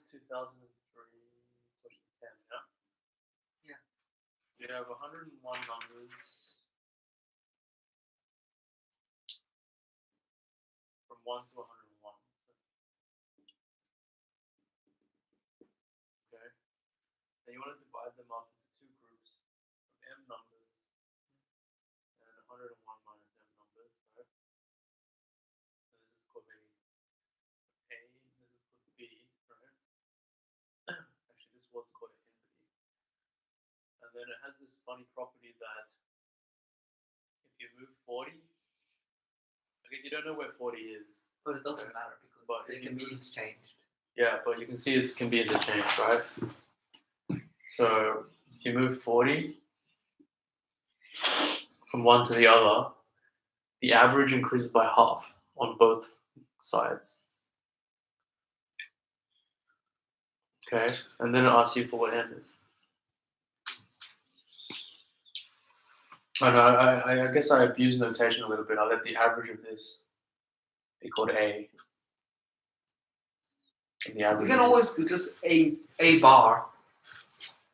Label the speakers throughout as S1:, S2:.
S1: 2003, question 10, yeah?
S2: Yeah.
S1: You have 101 numbers from 1 to 101. Okay. Then you want to divide them up into two groups of m numbers and 101 minus m numbers, right? So this is called maybe A, this is called B, right? Actually, this was called infinity. And then it has this funny property that if you move 40, I guess you don't know where 40 is.
S2: But it doesn't matter because it can be interchanged.
S1: Yeah, but you can see it can be interchanged, right? So if you move 40 from one to the other, the average increases by half on both sides. Okay, and then it asks you for what m is. I guess I abuse notation a little bit. I let the average of this be called A. And the average
S2: You can always do just a bar.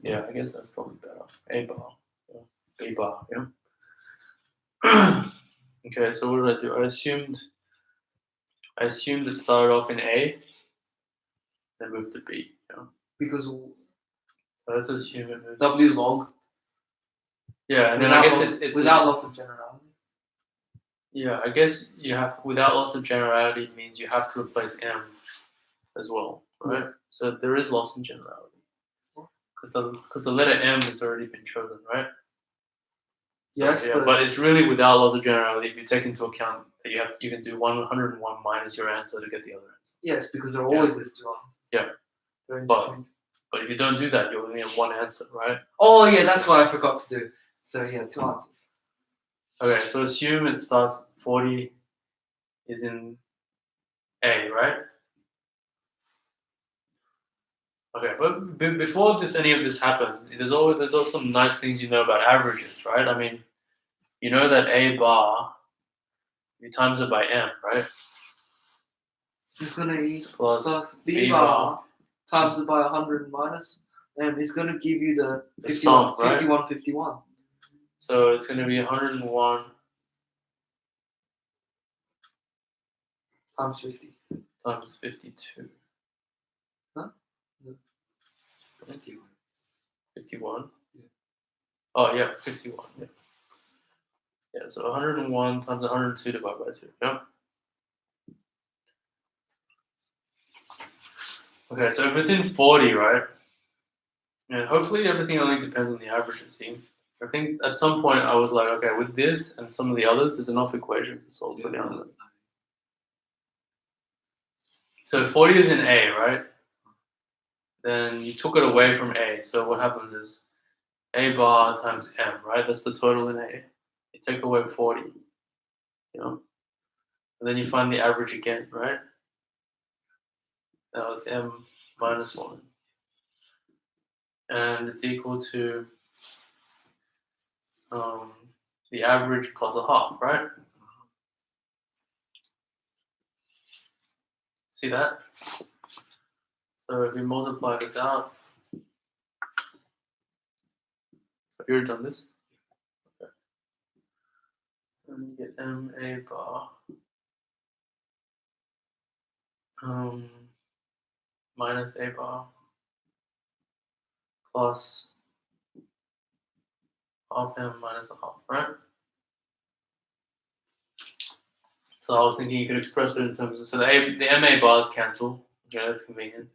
S1: Yeah, I guess that's probably better. A bar. Yeah. B bar, yeah. Okay, so what did I do? I assumed it started off in A, then moved to B. Yeah.
S2: Because
S1: So let's assume it moves.
S2: W log.
S1: Yeah, and then I guess it's
S2: without loss of generality.
S1: Yeah, I guess you have without loss of generality means you have to replace m as well, right? So there is loss in generality because the letter m has already been chosen, right? So,
S2: Yes,
S1: yeah, but it's really without loss of generality if you take into account that you can do 101 minus your answer to get the other answer.
S2: Yes, because there are always these two answers.
S1: Yeah. But if you don't do that, you only have one answer, right?
S2: Oh yeah, that's what I forgot to do. So yeah, two answers.
S1: Okay, so assume it starts 40 is in A, right? Okay, but before any of this happens, there's also some nice things you know about averages, right? I mean, you know that A bar, you times it by m, right?
S2: It's gonna be
S1: plus
S2: B bar times it by 100 minus, and it's gonna give you the 51,
S1: sum, right?
S2: 51, 51.
S1: So it's gonna be 101
S2: times 50
S1: times 52.
S2: Huh? No. 51.
S1: 51?
S2: Yeah.
S1: Oh, yeah, 51, yeah. Yeah, so 101 times 102 divided by 2, yeah? Okay, so if it's in 40, right? And hopefully everything only depends on the averages, see? I think at some point I was like, okay, with this and some of the others, there's enough equations to solve for the other. So 40 is in A, right? Then you took it away from A. So what happens is A bar times M, right? That's the total in A. You take away 40, you know? And then you find the average again, right? Now it's M minus 1. And it's equal to the average plus a half, right? See that? So if we multiply this out, have you already done this? Okay. And you get MA bar minus A bar plus half M minus a half, right? So I was thinking you could express it in terms of, so the MA bars cancel. Okay, that's convenient.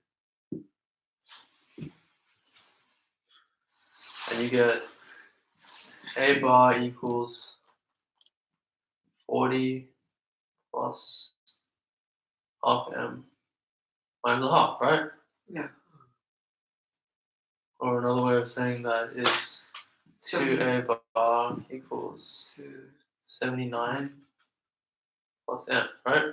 S1: And you get A bar equals 40 plus half M minus a half, right?
S2: Yeah.
S1: Or another way of saying that is 2A bar equals 79 plus M, right?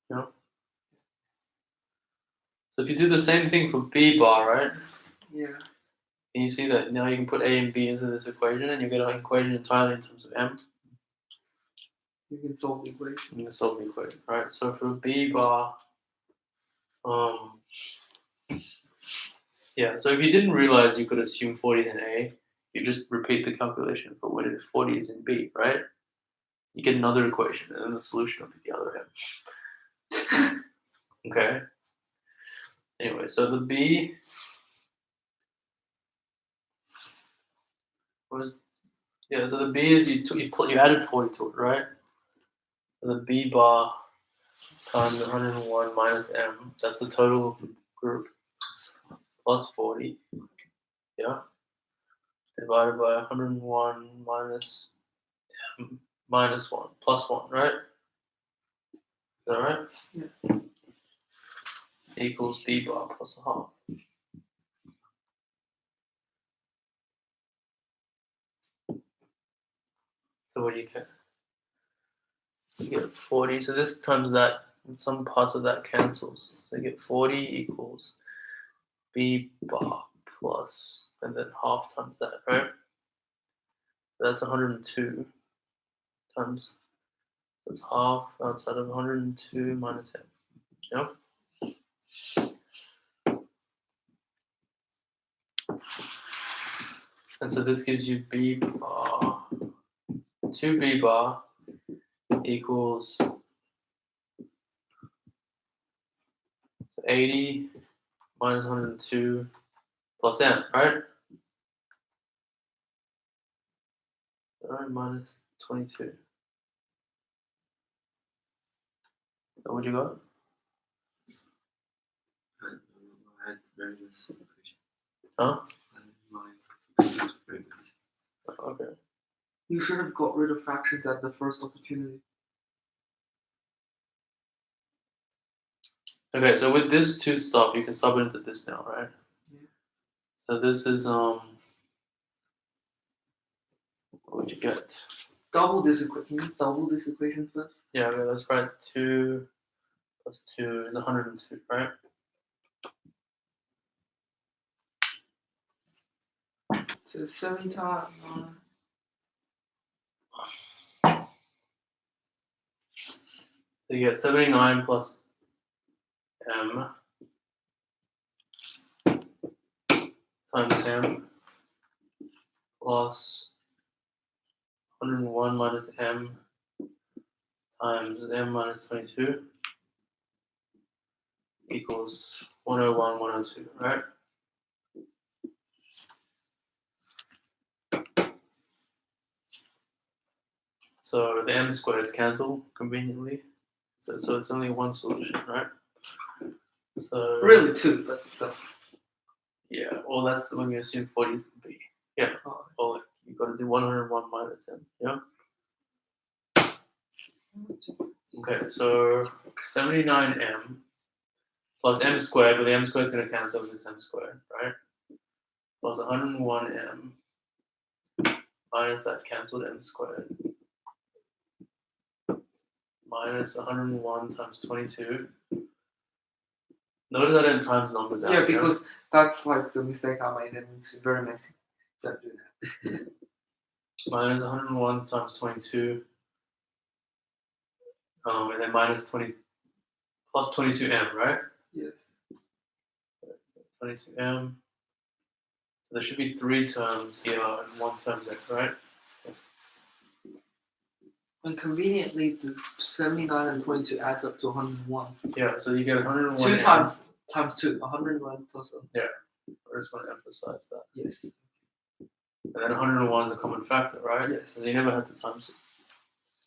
S1: Yeah. So if you do the same thing for B bar, right?
S2: Yeah.
S1: And you see that now you can put A and B into this equation and you get an equation entirely in terms of M.
S2: You can solve the equation.
S1: You can solve the equation, right? So for B bar, yeah. So if you didn't realize you could assume 40 is in A, you just repeat the calculation for when 40 is in B, right? You get another equation, and then the solution will be the other end. Okay. Anyway, so the B was so the B is you added 40 to it, right? So the B bar times 101 minus M. That's the total of the group plus 40. Yeah. Divided by 101 minus M minus 1 plus 1, right? Is that right?
S2: Yeah.
S1: Equals B bar plus a half. So what do you get? You get 40. So this times that, and some parts of that cancels. So you get 40 equals B bar plus, and then half times that, right? That's 102 times. That's half outside of 102 minus M. Yep. And so this gives you B bar, 2B bar equals 80 minus 102 plus M, right? Alright, minus 22. So what you got?
S3: I had various equation.
S1: Huh?
S3: Various.
S1: Okay.
S2: You should have got rid of fractions at the first opportunity.
S1: Okay, so with this two stuff, you can sub it into this now, right?
S2: Yeah.
S1: So this is what would you get?
S2: Double this equation. Can you double this equation first?
S1: Yeah, okay, that's right. 2 plus 2 is 102, right?
S2: So 70 times
S1: So you get 79 plus M times M plus 101 minus M times M minus 22 equals 101, 102, right? So the M squareds cancel conveniently. So it's only one solution, right? So
S2: really two, but still.
S1: yeah, well that's when you assume 40 is the B. Yeah, well you got to do 101 minus M. Yeah. Okay, so 79M plus M squared, but the M squared is going to cancel with this M squared, right? Plus 101M minus that cancelled M squared minus 101 times 22. Notice I didn't times numbers out.
S2: Yeah, because that's like the mistake I made, and it's very messy. Don't do that.
S1: Minus 101 times 22, and then minus 20 plus 22M, right?
S2: Yes.
S1: 22M. So there should be 3 terms here and 1 term there, right?
S2: And conveniently, the 79 and 22 adds up to 101.
S1: Yeah, so you get 101.
S2: 2 times 2, 101 plus 1.
S1: Yeah, I just want to emphasize that.
S2: Yes.
S1: And then 101 is a common factor, right?
S2: Yes.
S1: So you never had to times it.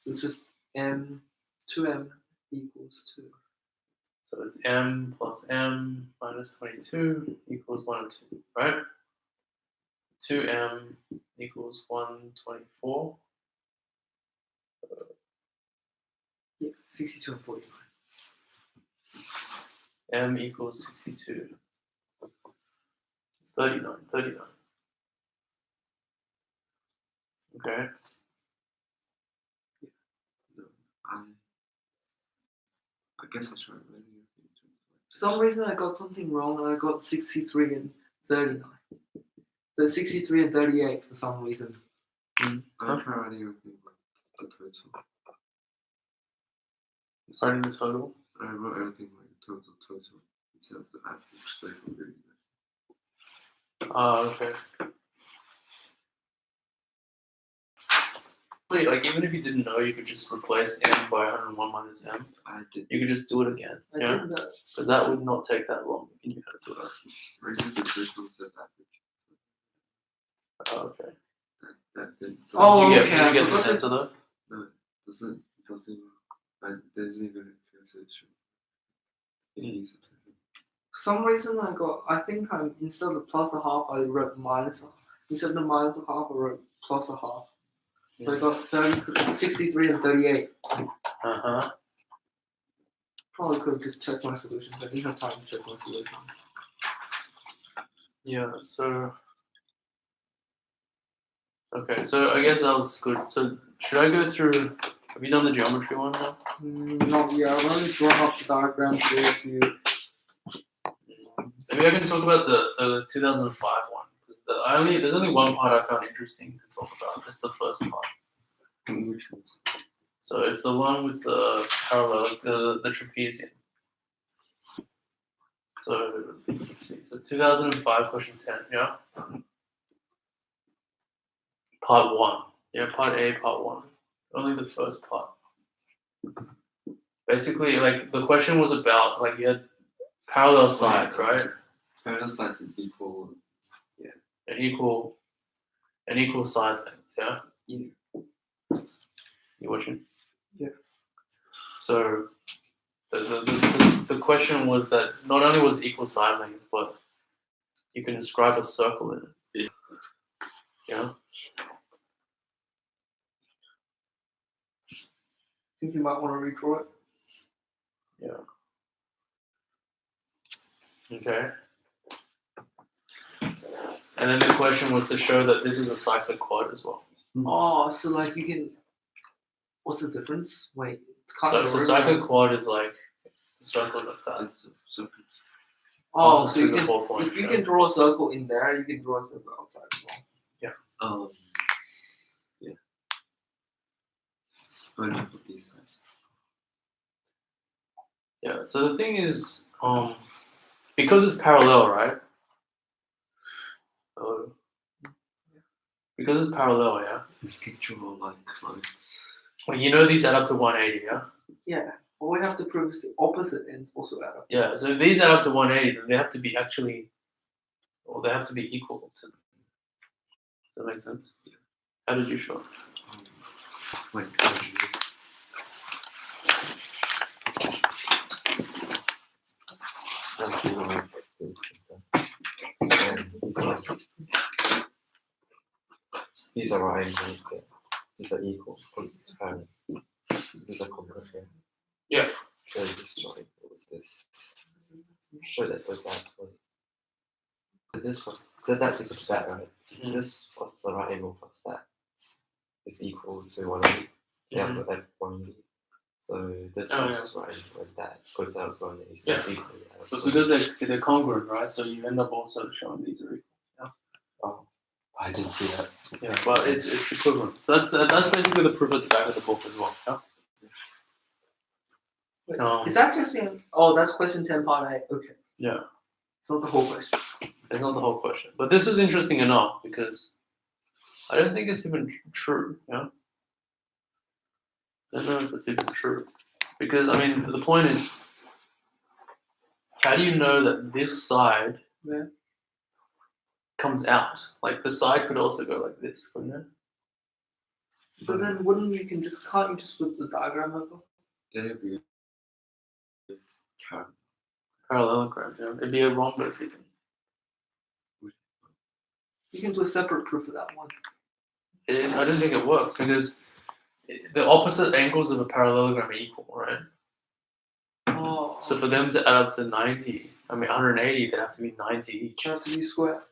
S2: So it's just M, 2M equals 2.
S1: So it's M plus M minus 22 equals 102, right? 2M equals 124.
S2: Yeah, 62 and 49.
S1: M equals 62. It's 39. Okay.
S3: No, I guess I tried really.
S2: For some reason, I got something wrong, and I got 63 and 39. So 63 and 38 for some reason.
S3: I try writing everything like a total.
S1: Finding the total.
S3: I wrote everything like total instead of the average, so for really nice.
S1: Okay. Wait, like even if you didn't know, you could just replace m by 101 minus m.
S3: I did.
S1: You could just do it again.
S2: I
S1: Yeah,
S2: did that.
S1: because that would not take that long. You knew how to do that.
S3: I just the first one said average.
S1: Okay.
S3: That did.
S2: Oh,
S1: Did you
S2: okay,
S1: get,
S2: I
S1: did you get the
S2: forgot to-
S1: center though?
S3: No, it doesn't. There's even a translation. If you use it.
S2: For some reason I think instead of the plus a half, I wrote minus a half. Instead of the minus a half, I wrote plus a half. So I got 63 and 38.
S1: Uh-huh.
S2: Probably could have just checked my solutions. I didn't have time to check my solutions.
S1: Yeah, so okay, so I guess that was good. So should I go through, have you done the geometry one now?
S2: Not yet. I've only drawn up the diagram here if you.
S1: Maybe I can talk about the 2005 one. There's only one part I found interesting to talk about. It's the first part.
S3: Which ones?
S1: So it's the one with the parallel, the trapezium. So let's see. So 2005 question 10, yeah? Part 1. Yeah, part A, part 1. Only the first part. Basically, like the question was about like you had parallel sides, right?
S3: Parallel sides and equal.
S1: An equal side length, yeah?
S3: Yeah.
S1: You watching?
S2: Yeah.
S1: So the question was that not only was it equal side lengths, but you can describe a circle in it. Yeah.
S2: Think you might want to redraw it.
S1: Yeah. Okay. And then the question was to show that this is a cyclic quad as well.
S2: Oh, so like you can. What's the difference? Wait, it's kind
S1: So
S2: of.
S1: it's a cyclic quad is like circles like that.
S3: It's circles.
S2: Oh,
S1: Also
S2: so you
S1: through the
S2: can.
S1: 4 points,
S2: If you
S1: yeah.
S2: can draw a circle in there, you can draw a circle outside as well.
S3: Yeah. Only for these types.
S1: Yeah. So the thing is, because it's parallel, right? Because it's parallel, yeah.
S3: You can draw like lines.
S1: Well, you know these add up to 180, yeah.
S2: Yeah. All we have to prove is the opposite ends also add up.
S1: Yeah. So if these add up to 180, then they have to be they have to be equal to. Does that make sense?
S3: Yeah.
S1: How did you show it?
S3: Like these are right angles. These are equal because it's parallel. These are complementary.
S1: Yeah.
S3: So this triangle with this. Show that goes that way. So this was that's equal to that, right?
S1: Mhm.
S3: This plus the right angle plus that is equal to 180. Yeah,
S1: Mhm.
S3: but like 180. So this
S1: Oh,
S3: was right angle and that goes out as 180. So
S1: Yeah.
S3: these are
S1: But because they're congruent, right? So you end up also showing these are equal.
S3: oh, I didn't see that.
S1: Yeah, but it's equivalent. So that's basically the proof at the back of the book as well. Yeah.
S2: Wait, is that seriously? Oh, that's question 10, part A. Okay.
S1: Yeah.
S2: It's not the whole question.
S1: It's not the whole question, but this is interesting enough because I don't think it's even true. Yeah. I don't know if it's even true because I mean the point is, how do you know that this side comes out? Like the side could also go like this, couldn't it?
S2: But then can't you just flip the diagram over?
S3: Then it'd be
S1: Parallelogram. Yeah. It'd be a rhombus even.
S2: You can do a separate proof of that one.
S1: I don't think it works because the opposite angles of a parallelogram are equal, right?
S2: Oh.
S1: So for them to add up to 90, 180, they'd have to be 90 each.
S2: You have to be square.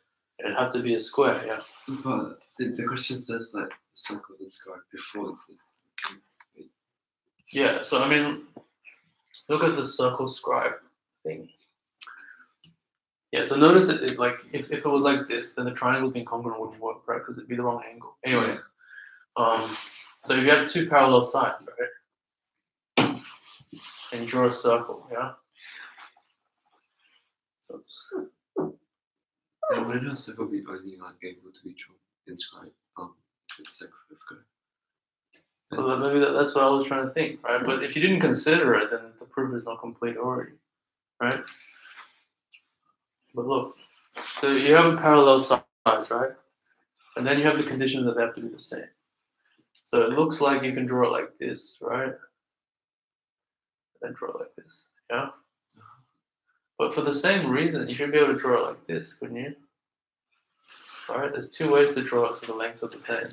S1: It'd have to be a square, yeah.
S3: But the question says that the circle is square before it's
S1: Yeah, so I mean, look at the circle scribe thing. Yeah, so notice that like if it was like this, then the triangles being congruent wouldn't work, right? Because it'd be the wrong angle. Anyways, so if you have two parallel sides, right? and you draw a circle, yeah? Oops.
S3: And why not circle be only like able to be inscribed it's like the square?
S1: Well, maybe that's what I was trying to think, right? But if you didn't consider it, then the proof is not complete already, right? But look, so you have a parallel sides, right? And then you have the condition that they have to be the same. So it looks like you can draw it like this, right? Then draw it like this, yeah? But for the same reason, you should be able to draw it like this, couldn't you? Right? There's two ways to draw it so the lengths are the same.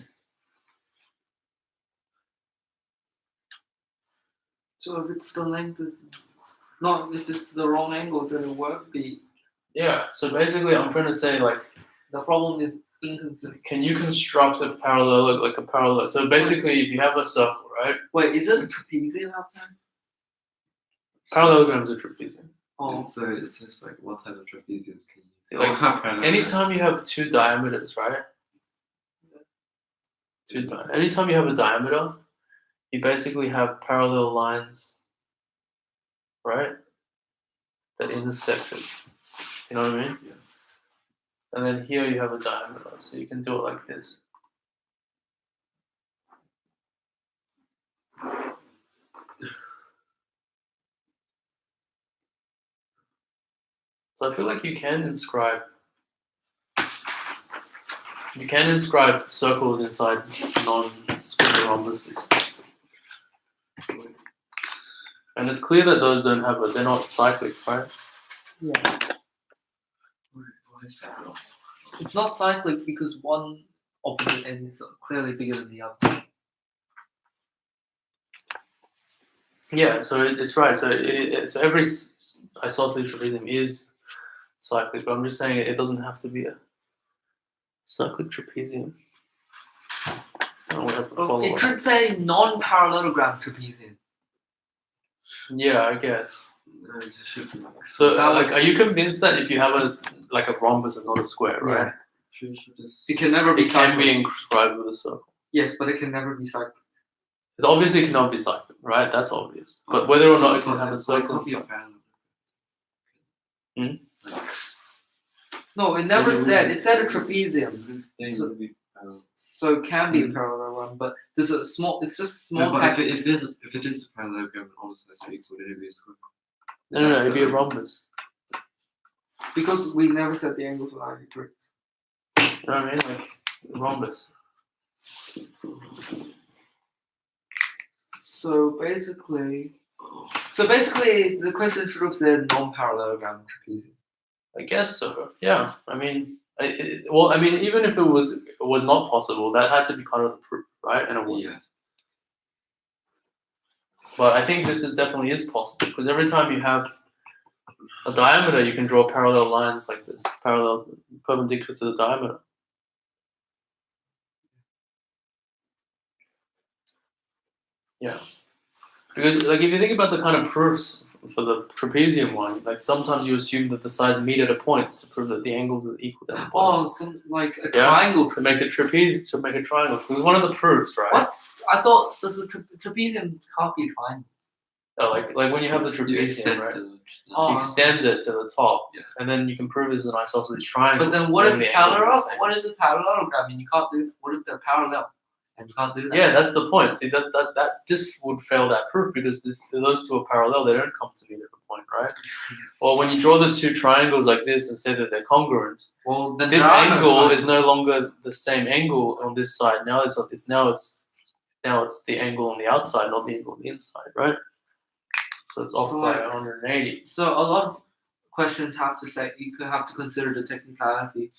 S2: So if it's the length is not, if it's the wrong angle, then it won't be.
S1: Yeah, so basically I'm trying to say, like,
S2: The problem is inconsistent.
S1: can you construct a parallel, like a parallel? So basically, if you have a circle, right?
S2: Wait, is it a trapezium outside?
S1: Parallelogram is a trapezium.
S2: Oh,
S3: And so it says like what type of trapeziums can you
S1: See, like, anytime you have two diameters, right? Anytime you have a diameter, you basically have parallel lines, right? That intersect it. You know what I mean?
S3: Yeah.
S1: And then here you have a diameter, so you can do it like this. So I feel like you can inscribe circles inside non-square rhombuses. And it's clear that those don't have they're not cyclic, right?
S2: yeah.
S3: What is that?
S2: It's not cyclic because one opposite end is clearly bigger than the other.
S1: Yeah, so it's right. So so every isosceles trapezium is cyclic, but I'm just saying it doesn't have to be a cyclic trapezium. I don't have to follow
S2: It
S1: it.
S2: could say non-parallelogram trapezium.
S1: Yeah, I guess.
S3: No, it should be like
S1: So, like, are you convinced that if you have a rhombus, it's not a square, right?
S3: Sure, you should just
S2: It can never be
S1: It can
S2: cyclic.
S1: be inscribed with a circle.
S2: Yes, but it can never be cyclic.
S1: It obviously cannot be cyclic, right? That's obvious. But whether or not it can have a circle,
S3: copy of parallel.
S2: No, it never said. It said a trapezium.
S3: Yeah,
S2: So-
S3: it would be parallel.
S2: So it can be a parallelogram, but there's a small. It's just a small.
S3: No, but
S2: fact-
S3: if it is a parallelogram and all the sides are equal, then it would be a square.
S1: no, it'd be a rhombus.
S2: because we never said the angles were 90 degrees.
S1: You know what I mean? Like, rhombus.
S2: So basically, the question should have said non-parallelogram trapezium.
S1: I guess so. Yeah. I mean, even if it was not possible, that had to be part of the proof, right? And it wasn't.
S3: Yeah.
S1: But I think this definitely is possible because every time you have a diameter, you can draw parallel lines like this, perpendicular to the diameter. Yeah. Because, like, if you think about the kind of proofs for the trapezium one, like, sometimes you assume that the sides meet at a point to prove that the angles are equal down the bottom.
S2: Oh, some like a
S1: Yeah.
S2: triangle.
S1: To make a trapezium, to make a triangle. Because one of the proofs, right?
S2: What? I thought this is trapezium can't be a triangle.
S1: Oh, like when you have the
S3: You
S1: trapezium,
S3: extend
S1: right?
S3: the
S2: Oh.
S1: You extend it to the top,
S3: Yeah.
S1: and then you can prove it's an isosceles triangle.
S2: But then what if
S1: and
S2: it's
S1: the angles are the
S2: parallel?
S1: same.
S2: What is a parallelogram? And you can't do. What if they're parallel? And you can't do that.
S1: Yeah, that's the point. See, that this would fail that proof because if those two are parallel, they don't come to meet at a point, right? Well, when you draw the two triangles like this and say that they're congruent,
S2: Well, then
S1: this
S2: there are no
S1: angle
S2: triangles.
S1: is no longer the same angle on this side. Now it's the angle on the outside, not the angle on the inside, right? So it's off
S2: So,
S1: by
S2: like,
S1: 180.
S2: So a lot of questions have to say you could have to consider the technicality.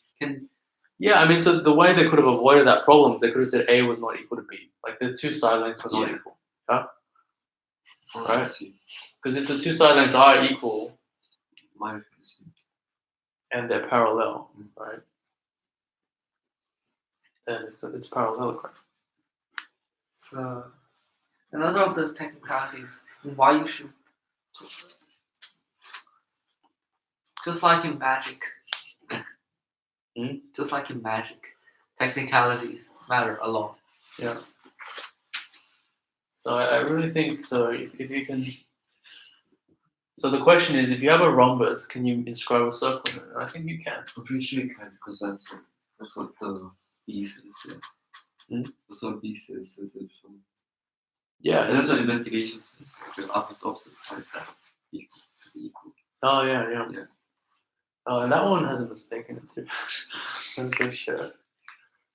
S1: Yeah, I mean, so the way they could have avoided that problem is they could have said A was not equal to B. Like the two side lengths were not
S3: Yeah.
S1: equal.
S3: Oh,
S1: Right.
S3: I see.
S1: Because if the two side lengths are equal
S3: My fancy.
S1: and they're parallel,
S3: Mm.
S1: right? Then it's parallelogram.
S2: So another of those technicalities and why you should just like in magic. Just like in magic, technicalities matter a lot.
S1: Yeah. So I really think so. If you can So the question is, if you have a rhombus, can you inscribe a circle in it? And I think you can.
S3: I'm pretty sure you can because that's what the B says. Yeah. That's what B says.
S1: Yeah,
S3: And that's what investigation says. Like the opposite sides have to be equal.
S1: Oh yeah, yeah.
S3: Yeah.
S1: Oh, and that one has a mistake in it too. I'm so sure.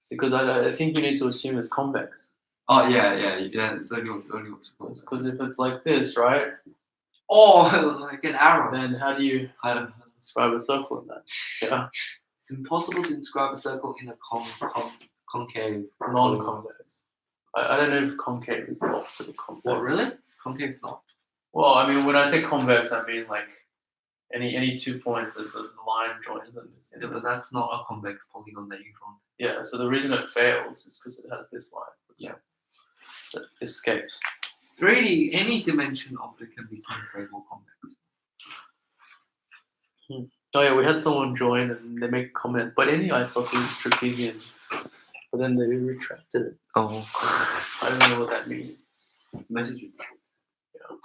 S1: Because I think you need to assume it's convex.
S3: Oh yeah. It's only what's
S1: Because if it's like this, right?
S2: Oh, like an arrow.
S1: Then how do you
S3: I don't know.
S1: describe a circle in that? Yeah,
S2: It's impossible to inscribe a circle in a concave.
S1: non-convex. I don't know if concave is the opposite of convex.
S2: What, really? Concave is not.
S1: Well, I mean, when I say convex, I mean like any 2 points that the line joins them.
S2: Yeah, but that's not a convex polygon that you draw.
S1: Yeah, so the reason it fails is because it has this line.
S3: Yeah.
S1: That escapes.
S2: 3D, any dimension object can be concave or convex.
S1: Oh yeah, we had someone join and they make a comment, but any isosceles is trapezium. But then they retracted it.
S3: Oh.
S1: I don't know what that means.
S3: Message.
S1: Yeah.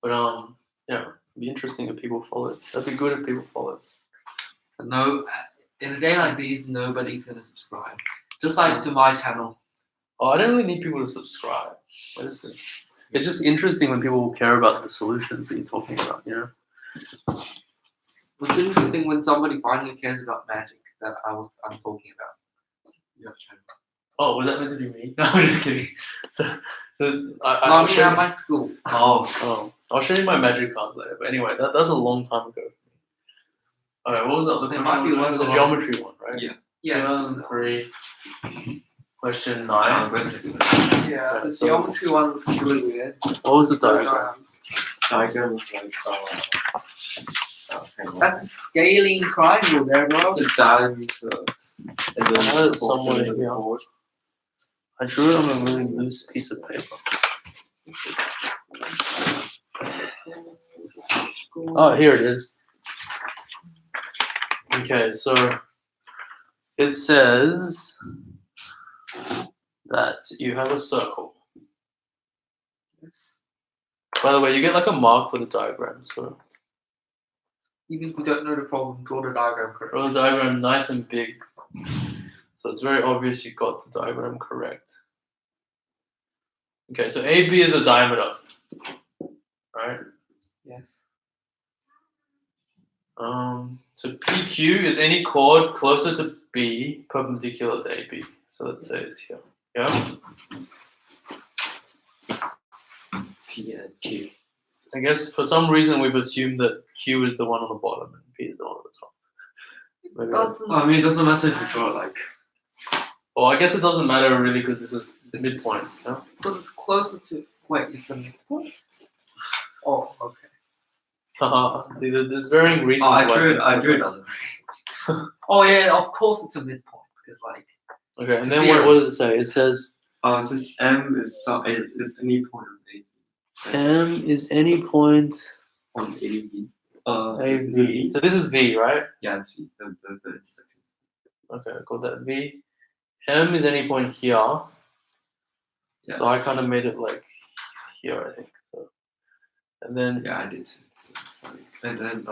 S1: But yeah, it'd be interesting if people follow it. That'd be good if people follow it.
S2: But no, in a day like these, nobody's gonna subscribe. Just like to my channel.
S1: Oh, I don't really need people to subscribe. What is it? It's just interesting when people care about the solutions that you're talking about, you know?
S2: It's interesting when somebody finally cares about magic that I'm talking about.
S3: Yeah.
S1: Oh, was that meant to be me? No, I'm just kidding. So,
S2: I mean, at my school.
S1: Oh, I'll show you my magic cards later. But anyway, that's a long time ago. Alright, what was that?
S2: There might be one.
S1: It was a geometry one, right?
S3: Yeah.
S2: Yes.
S1: 2003. Question 9.
S2: Yeah, the
S1: So-
S2: geometry one looks really weird.
S1: What was the diagram?
S3: Diagram was like
S2: That's a scaling triangle there, bro.
S3: it's a diameter. And then
S1: I had it
S3: four
S1: somewhere
S3: corners
S1: here.
S3: forward.
S1: I drew it on a really loose piece of paper. Oh, here it is. Okay, so it says that you have a circle.
S2: Yes.
S1: By the way, you get like a mark for the diagram. So
S2: Even if you don't know the problem, draw the diagram correctly.
S1: draw the diagram nice and big. So it's very obvious you got the diagram correct. Okay, so AB is a diameter, right?
S2: Yes.
S1: So PQ is any chord closer to B perpendicular to AB. So let's say it's here. Yeah?
S3: P and Q.
S1: I guess for some reason we've assumed that Q is the one on the bottom and P is the one on the top. Maybe
S2: Doesn't.
S3: I mean, it doesn't matter if you draw it like.
S1: well, I guess it doesn't matter really because this is midpoint. Yeah?
S2: Because it's closer to. Wait, it's the midpoint? Oh, okay.
S1: Haha. See, there's varying reasons.
S3: Oh, I
S1: why
S3: drew
S1: things
S3: it
S1: are
S3: on.
S2: Oh, yeah, of course it's a midpoint. Because, like.
S1: Okay, and then what does it say? It says
S3: It says M is any point on A.
S1: M is any point
S3: On AB.
S1: AB. So this is V, right?
S3: Yeah, it's V. The intersection.
S1: Okay, I got that V. M is any point here.
S3: Yeah.
S1: So I kind of made it like here, I think. So, and then
S3: Yeah, I did too. So, sorry. And then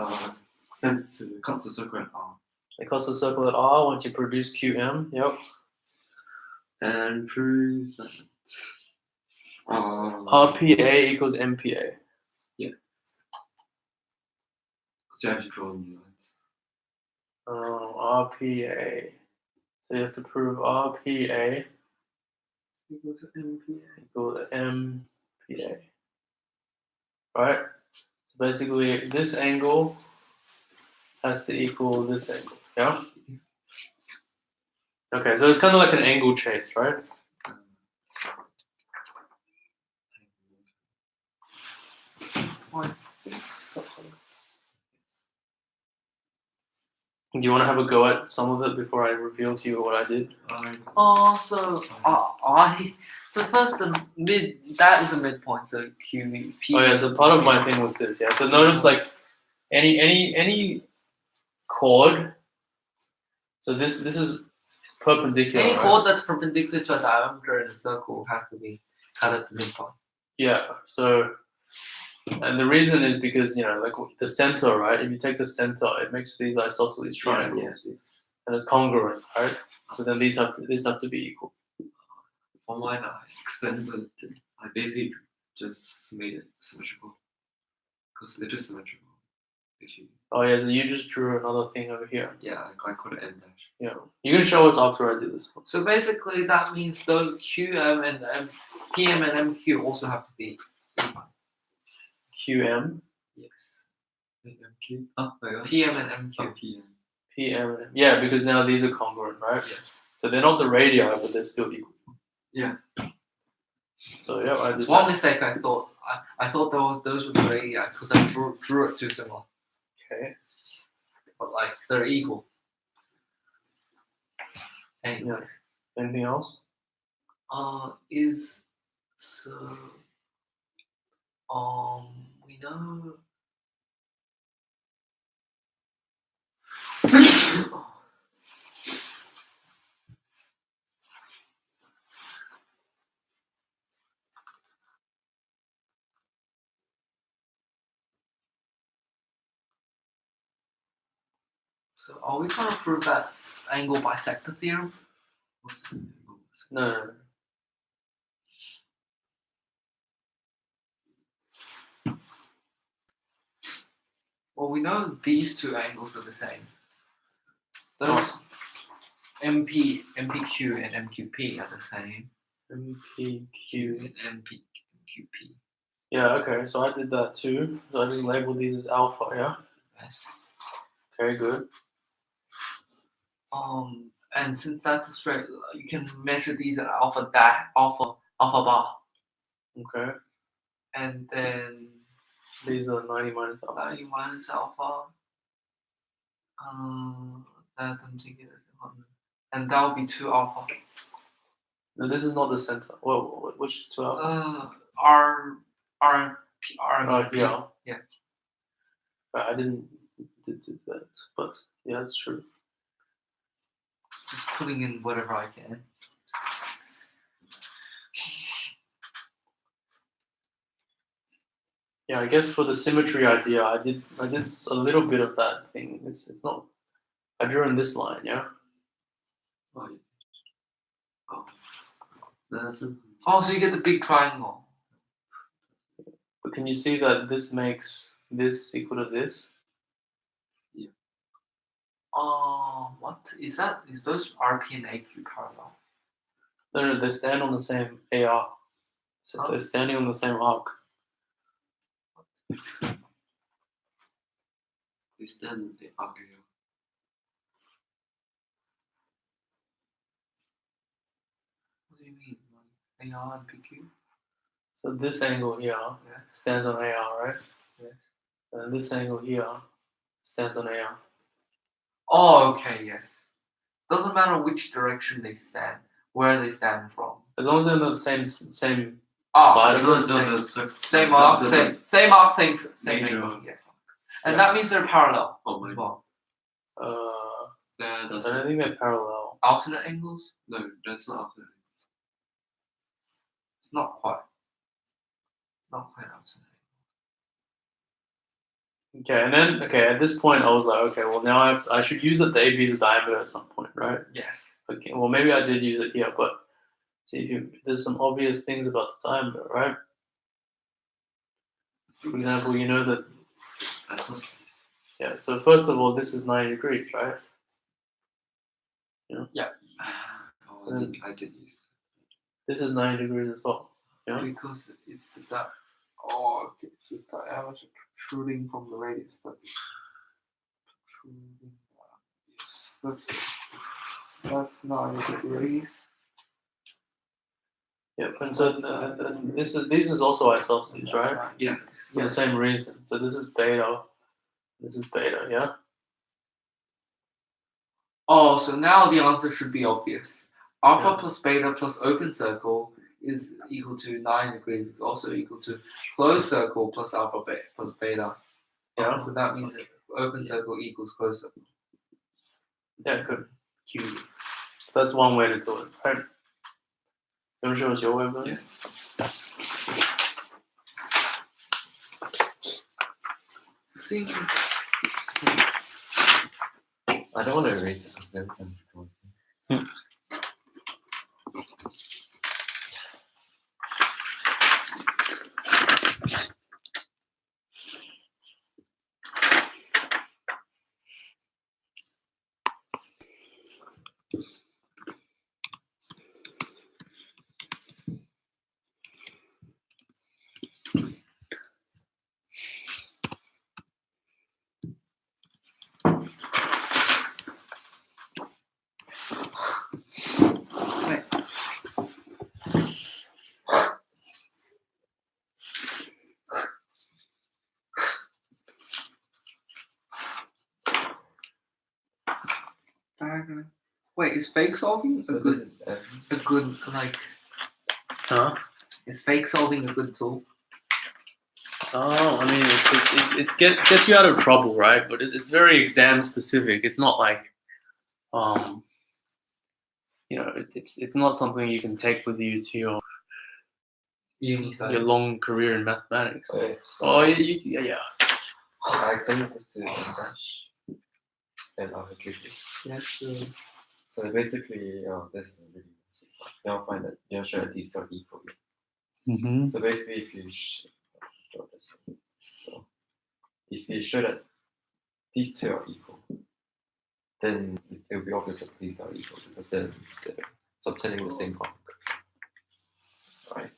S3: since it cuts the circle at R.
S1: it cuts the circle at R once you produce QM. Yep.
S3: And prove that
S1: RPA equals MPA.
S3: so you have to draw new lines.
S1: RPA. So you have to prove RPA
S2: Equal to MPA.
S1: equal to MPA. Right? So basically this angle has to equal this angle. Yeah? Okay, so it's kind of like an angle chase, right? Do you want to have a go at some of it before I reveal to you what I did?
S2: So first the mid, that is the midpoint, so QV.
S1: Oh yeah, so part of my thing was this, yeah. So notice like any chord. So this is it's perpendicular.
S2: Any
S1: right?
S2: chord that's perpendicular to a diameter in a circle has to be cut at the midpoint.
S1: Yeah. So And the reason is because like the center, right? If you take the center, it makes these isosceles triangles, and it's congruent, right? So then these have to be equal.
S3: For mine, I extended. I basically just made it symmetrical because it is symmetrical. If you
S1: Oh yeah, so you just drew another thing over here.
S3: I call it M dash.
S1: Yeah, you can show us after I do this one.
S2: So basically, that means the QM and PM and MQ also have to be equal.
S1: QM,
S2: Yes.
S3: MQ. Oh, yeah.
S2: PM and MQ.
S3: PM.
S1: PM, yeah, because now these are congruent, right?
S2: Yes.
S1: So they're not the radii, but they're still equal.
S3: Yeah.
S1: So yeah, I
S2: It's
S1: did
S2: one
S1: that.
S2: mistake I thought. I thought those were the radii because I drew it too similar.
S1: Okay.
S2: But like they're equal. Anyways.
S1: Anything else?
S2: Is so we know so are we trying to prove that angle bisector theorem?
S1: No.
S2: Well, we know these two angles are the same. Those MPQ and MQP are the same.
S1: MPQ.
S2: And MQP.
S1: Yeah, okay, so I did that too. So I just labeled these as alpha, yeah?
S2: Yes.
S1: Okay, good.
S2: And since that's a straight, you can measure these at alpha bar.
S1: Okay.
S2: And then
S1: These are 90 minus alpha.
S2: 90 minus alpha. Add them together. And that will be 2 alpha.
S1: No, this is not the center. Well, which is 2 alpha?
S2: R
S1: Oh, yeah.
S2: Yeah.
S1: I didn't do that, but yeah, that's true.
S2: Just putting in whatever I can.
S1: Yeah, I guess for the symmetry idea, I did a little bit of that thing. It's not. I drew in this line, yeah.
S3: Oh, yeah. Oh. That's a...
S2: Oh, so you get the big triangle.
S1: But can you see that this makes this equal to this?
S3: Yeah.
S2: What is that? Is those RP and AQ parallel?
S1: No, they stand on the same AR. So they're standing on the same arc.
S3: They stand on the arc.
S2: What do you mean? Like AR and PQ?
S1: So this angle here stands on AR, right?
S2: Yes.
S1: And this angle here stands on AR.
S2: Oh, okay, yes. Doesn't matter which direction they stand, where they stand from.
S1: As long as they're not the same side
S2: As
S1: of
S2: long
S1: it.
S2: as same arc, same arc, same
S3: major.
S2: angle, yes. And that means they're parallel
S3: Oh,
S2: as well.
S1: I don't think they're parallel.
S2: Alternate angles?
S3: No, that's not alternate.
S2: It's not quite. Not quite alternate.
S1: Okay, and then at this point I was like, okay, well now I should use the AB as a diameter at some point, right?
S2: Yes.
S1: Okay, well maybe I did use it here, but see, there's some obvious things about the diameter, right? For example, you know that.
S3: That's not nice.
S1: Yeah. So first of all, this is 90 degrees, right?
S2: Yeah.
S3: Oh, I did use that.
S1: This is 90 degrees as well. Yeah.
S2: Because it's that. Oh, it's the diameter protruding from the radius. That's protruding. Yes. That's 90 degrees.
S1: Yep. And so this is also isosceles, right?
S2: Yeah.
S1: For the same reason. So this is beta. This is beta. Yeah.
S2: Oh, so now the answer should be obvious. Alpha plus beta plus open circle is equal to 9 degrees. It's also equal to closed circle plus alpha plus beta.
S1: Yeah.
S2: So that means that open circle equals closed circle.
S1: Yeah. Good.
S2: Q.
S1: That's one way to do it, right? You want to show us your way of doing it?
S2: See,
S3: I don't want to erase it because then it's symmetrical.
S2: wait. Diagram. Wait, is fake solving a
S3: So
S2: good,
S3: this is
S2: a good like?
S4: Huh?
S2: Is fake solving a good tool?
S4: Oh, I mean, gets you out of trouble, right? But it's very exam specific. It's not like, it's not something you can take with you to your
S2: Uni side.
S4: long career in mathematics.
S3: okay, so
S4: Oh, yeah.
S3: I extended this to dash and arbitrary this.
S2: Yes.
S3: So basically, this is really messy. You'll find that you're sure that these are equal.
S4: Mm-hmm.
S3: So basically, if you draw this, so if you show that these two are equal, then it will be obvious that these are equal because then it's obtaining the same arc. Right?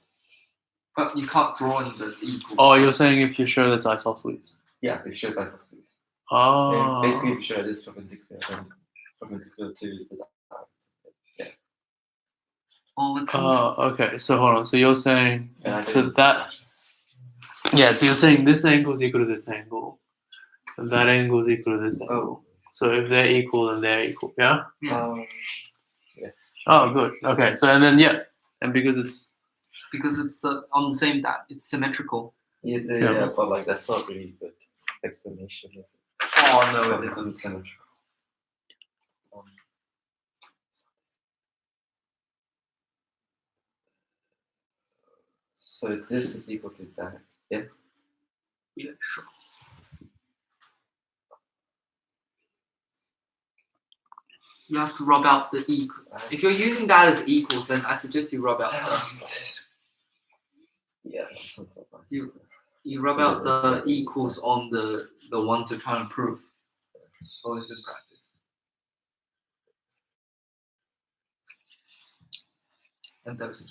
S2: But you can't draw in the equal.
S4: Oh, you're saying if you show this isosceles.
S3: Yeah, if you show isosceles.
S4: Oh.
S3: Basically, if you show that this is perpendicular, then perpendicular to the yeah.
S2: Oh, it's
S4: Okay. So hold on. So you're saying
S3: And I
S4: so
S3: didn't-
S4: that. Yeah. So you're saying this angle is equal to this angle, and that angle is equal to this angle. So if they're equal, then they're equal. Yeah.
S2: Yeah.
S4: Oh, good. Okay. So and then and because it's
S2: because it's on the same that it's symmetrical.
S3: Yeah, but like that's not really good explanation, is it?
S2: Oh no,
S3: But
S2: it
S3: because
S2: isn't.
S3: it's symmetrical. So this is equal to that. Yeah.
S2: Yeah, sure. You have to rub out the equal. If you're using that as equals, then I suggest you rub out
S3: Yeah, this one's so nice.
S2: you rub out the equals on the ones you're trying to prove. Always good practice. And those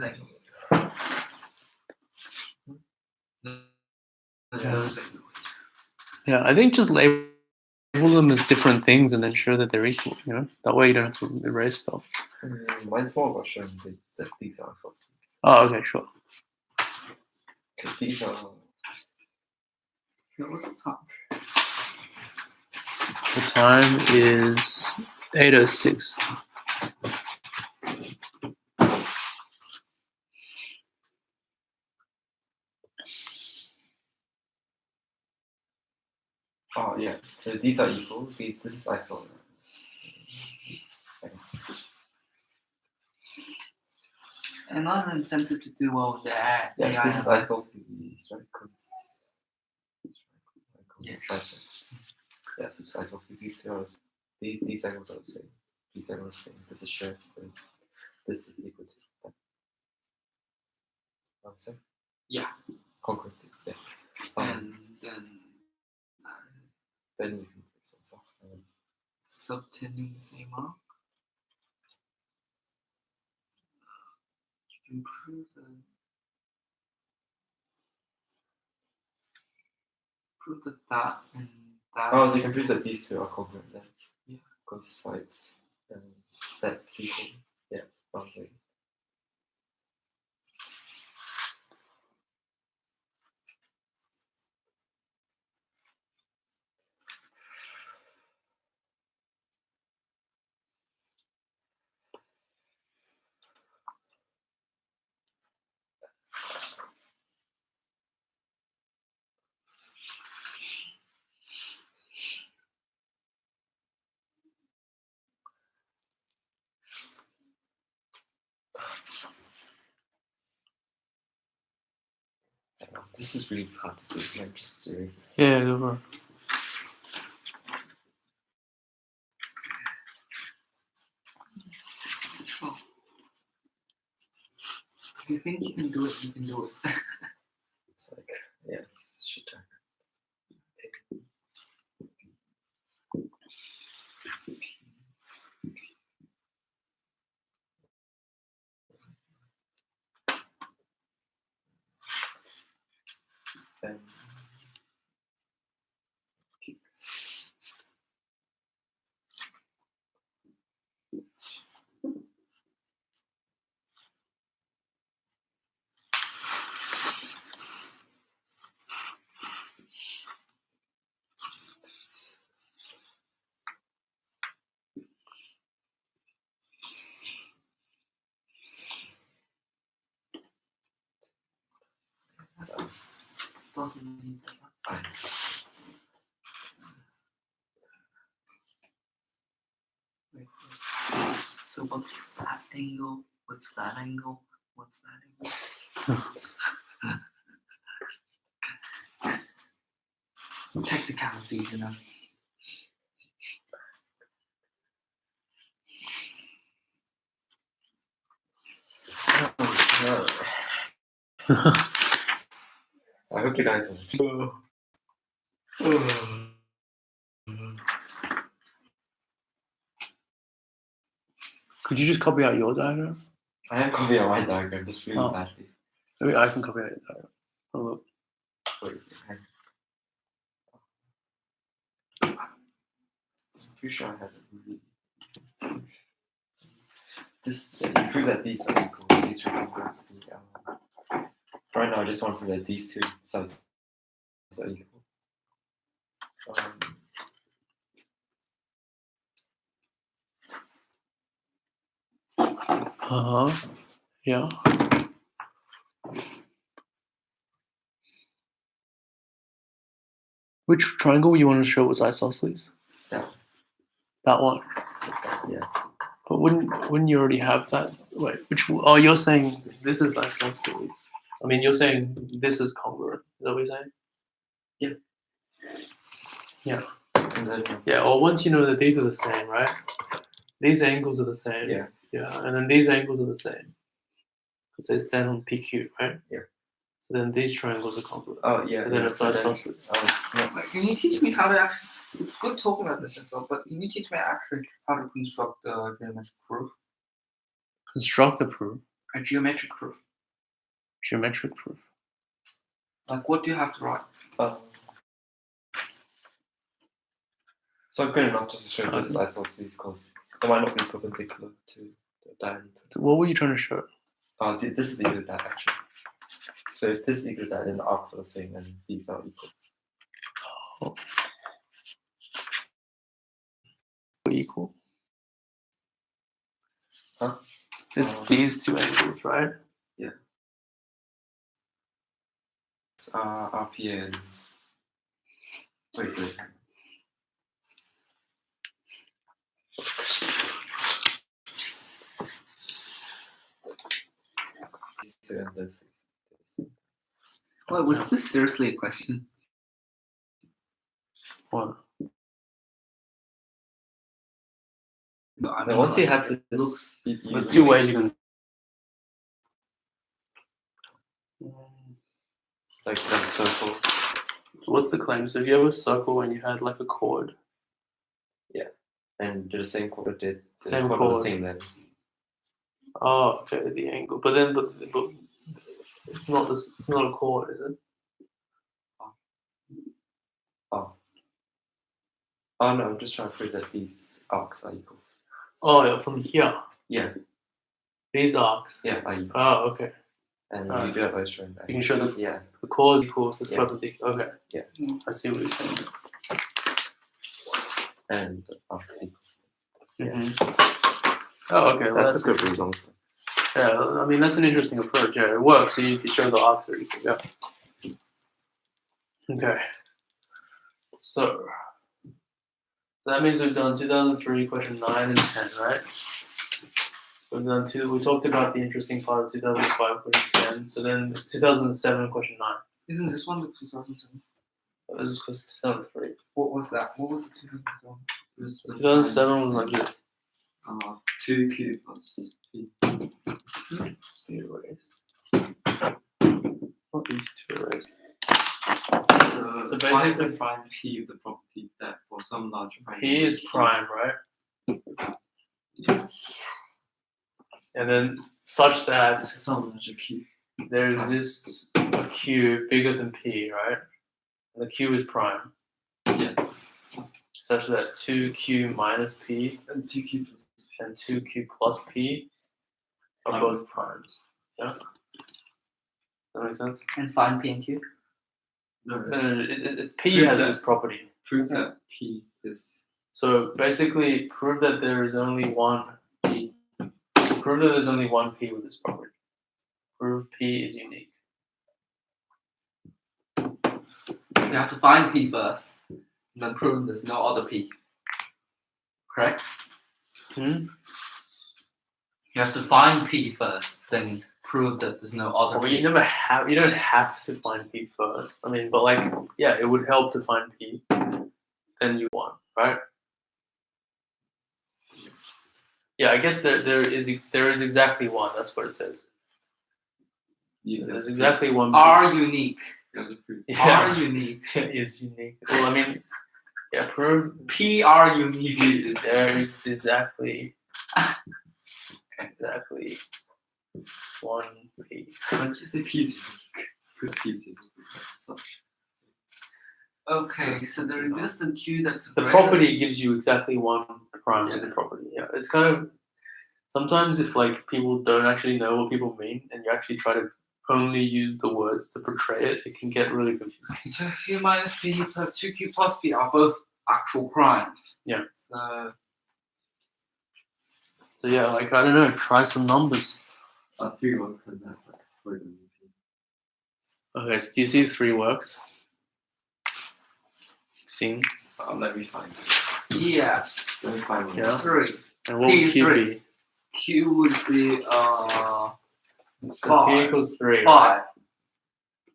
S2: angles. Those angles.
S4: yeah. I think just label them as different things and then show that they're equal. That way you don't have to erase stuff.
S3: Mine's more about showing that these are isosceles.
S4: Oh, okay, sure.
S3: Because these are.
S2: What's the time?
S4: The time is 8:06.
S3: Oh yeah. So these are equal. This is isosceles.
S2: Another incentive to do well with the ad.
S3: Yeah, this is isosceles, right?
S2: Yeah.
S3: Yeah, so it's isosceles. These angles are the same. These angles are the same. This is shared. So this is equal to that. What I'm saying?
S2: Yeah.
S3: Concurrency. Yeah.
S2: And
S3: Then you can fix it. So,
S2: subtending the same arc. You can prove that and that.
S3: oh, so you can prove that these two are congruent then.
S2: Yeah.
S3: Because sides and that's equal. Yeah. Okay. This is really hard to see. I'm just serious.
S4: Yeah, go for it.
S2: Oh. If you think you can do it, you can do it.
S3: It's like, yeah, it's shit. Then
S2: Doesn't mean that. Wait. So what's that angle? What's that angle? What's that angle? Technicalities, you know.
S3: I hope you guys are.
S4: Could you just copy out your diagram?
S3: I am copying out my diagram just really
S4: Oh.
S3: badly.
S4: Maybe I can copy out your diagram. Oh, look.
S3: Wait, I'm pretty sure I have it. This, if you prove that these are equal, these rectangles, right now I just want to prove that these two sides are equal.
S4: Yeah. Which triangle you want to show was isosceles?
S3: Yeah.
S4: That one.
S3: Yeah.
S4: But wouldn't you already have that? Wait, which? Oh, you're saying this is isosceles. I mean, you're saying this is congruent. Is that what you're saying?
S3: Yeah.
S4: Yeah.
S3: And then,
S4: yeah. Or once you know that these are the same, right? These angles are the same.
S3: Yeah.
S4: Yeah. And then these angles are the same because they stand on PQ, right?
S3: Yeah.
S4: So then these triangles are congruent.
S3: oh yeah.
S4: So then
S3: yeah.
S4: it's
S3: So
S4: isosceles.
S3: I was not
S2: Like, can you teach me how to actually? It's good talking about this and stuff, but can you teach me actually how to construct the geometric proof?
S4: Construct the proof.
S2: A geometric proof.
S4: Geometric proof.
S2: Like, what do you have to write?
S3: So I'm going to not just show this isosceles because it might not be perpendicular to the diameter.
S4: So what were you trying to show?
S3: This is equal to that actually. So if this is equal to that, then the arcs are the same and these are equal.
S4: Oh. Equal.
S3: Huh?
S4: It's these two angles, right?
S3: Yeah. RP and wait.
S2: Wait, was this seriously a question?
S4: What?
S2: No, I
S3: Now,
S2: mean,
S3: once you
S2: like,
S3: have
S2: it
S3: this,
S4: There's two ways you can.
S3: like a circle.
S4: What's the claim? So if you have a circle and you had like a chord.
S3: Yeah, and do the same chord did.
S4: Same
S3: chord.
S4: chord.
S3: The same length.
S4: Oh, okay, the angle. But it's not this. It's not a chord, is it?
S3: Oh no, I'm just trying to prove that these arcs are equal.
S4: Oh, yeah, from here.
S3: Yeah.
S4: These arcs.
S3: Yeah, are equal.
S4: Oh, okay.
S3: And
S4: Alright.
S3: you do have by showing that.
S4: You can show
S3: Yeah.
S4: the chord is equal to the
S3: Yeah.
S4: perpendicular. Okay.
S3: Yeah.
S4: I see what you're saying.
S3: And the arcs equal.
S4: Oh, okay. Well,
S3: That's a good reason.
S4: Yeah, I mean that's an interesting approach. Yeah, it works. So you can show the arcs are equal. Yeah. Okay. So that means we've done 2003 question 9 and 10, right? We've done we talked about the interesting part of 2005 question 10. So then it's 2007 question 9.
S2: Isn't this one the 2007?
S4: This is close to 2003.
S2: What was that? What was the 2007?
S3: It was
S4: 2007 was like this.
S3: 2q plus p.
S4: Erase. Not easy to erase.
S3: So
S4: basically-
S3: find p of the property that for some large prime.
S4: P is prime, right? And then such that
S3: Some larger q.
S4: there exists a q bigger than p, right? And the q is prime.
S3: Yeah.
S4: Such that 2q minus p
S3: And 2q plus p.
S4: and 2q plus p are both primes. Yeah? That makes sense?
S2: And find P and Q.
S3: No,
S4: P has this property.
S3: prove that p is
S4: So basically, prove that there is only one P. Prove that there's only one P with this property. Prove P is unique.
S2: You have to find P first, and then prove there's no other P. Correct?
S4: Hmm?
S2: You have to find P first, then prove that there's no other
S4: Well,
S2: P.
S4: you don't have to find P first. I mean, but like, yeah, it would help to find P. Then you won, right? Yeah, I guess there is exactly one. That's what it says. There's exactly one. P.
S2: Are unique.
S4: Yeah.
S2: Are unique.
S4: Is unique. Well, I mean, yeah, prove
S2: P are unique.
S4: there is exactly one P.
S3: Why don't you say p is unique? Prove p is unique as such.
S2: Okay, so there exists a Q that's
S4: The
S2: greater-
S4: property gives you exactly one prime in the
S3: Yeah.
S4: property. Yeah, it's kind of sometimes if like people don't actually know what people mean and you actually try to only use the words to portray it, it can get really confusing.
S2: So Q minus P plus 2Q plus P are both actual primes.
S4: Yeah.
S2: So
S4: So yeah, like I don't know, try some numbers.
S3: 3 1 and that's like for the
S4: Okay, so do you see 3 works? Seen?
S3: let me find it.
S2: yeah,
S3: Let me find one.
S4: Yeah.
S2: 3.
S4: And what
S2: P
S4: would
S2: is
S4: Q
S2: 3.
S4: be?
S2: Q would be
S4: So P
S2: 5.
S4: equals 3, right?
S2: 5.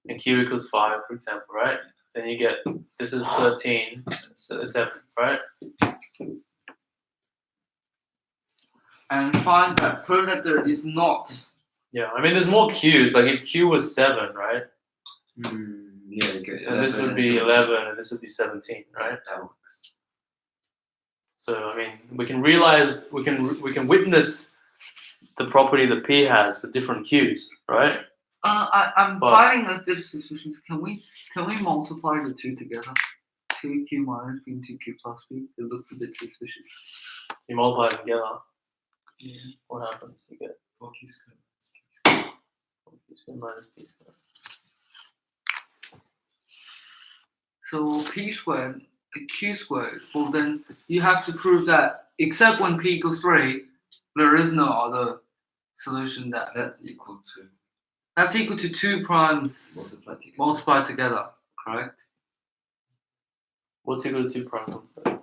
S4: And Q equals 5, for example, right? Then you get, this is 13, so 7, right?
S2: And find that prove that there is not.
S4: Yeah, I mean, there's more Q's. Like if Q was 7, right?
S3: Yeah, good.
S4: And this would be 11, and this would be 17, right?
S3: That works.
S4: So I mean, we can realize, we can witness the property that P has with different Q's, right?
S2: I'm
S4: But-
S2: finding a bit suspicious. Can we multiply the two together? 2Q minus P and 2Q plus P. It looks a bit suspicious.
S4: You multiply them together.
S2: Yeah.
S4: What happens? You get
S3: 4q squared.
S4: Q squared minus P squared.
S2: So P squared, Q squared. Well, then you have to prove that except when P equals 3, there is no other solution that
S3: That's equal to
S2: that's equal to 2 primes
S3: multiply together.
S2: multiplied together. Correct?
S4: What's equal to 2 primes?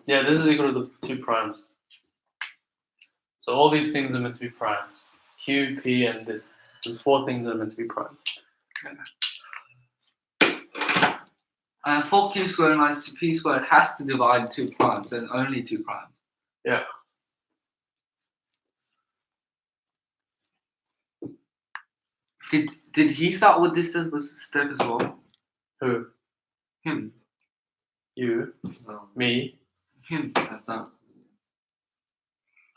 S4: Yeah, this is equal to the 2 primes. So all these things are meant to be primes. Q, P, and this. There's 4 things that are meant to be primes.
S2: And 4Q squared minus 2P squared has to divide 2 primes and only 2 primes.
S4: Yeah.
S2: Did he start with this step as well?
S4: Who?
S2: Him.
S4: You? Me?
S2: Him.
S3: That sounds.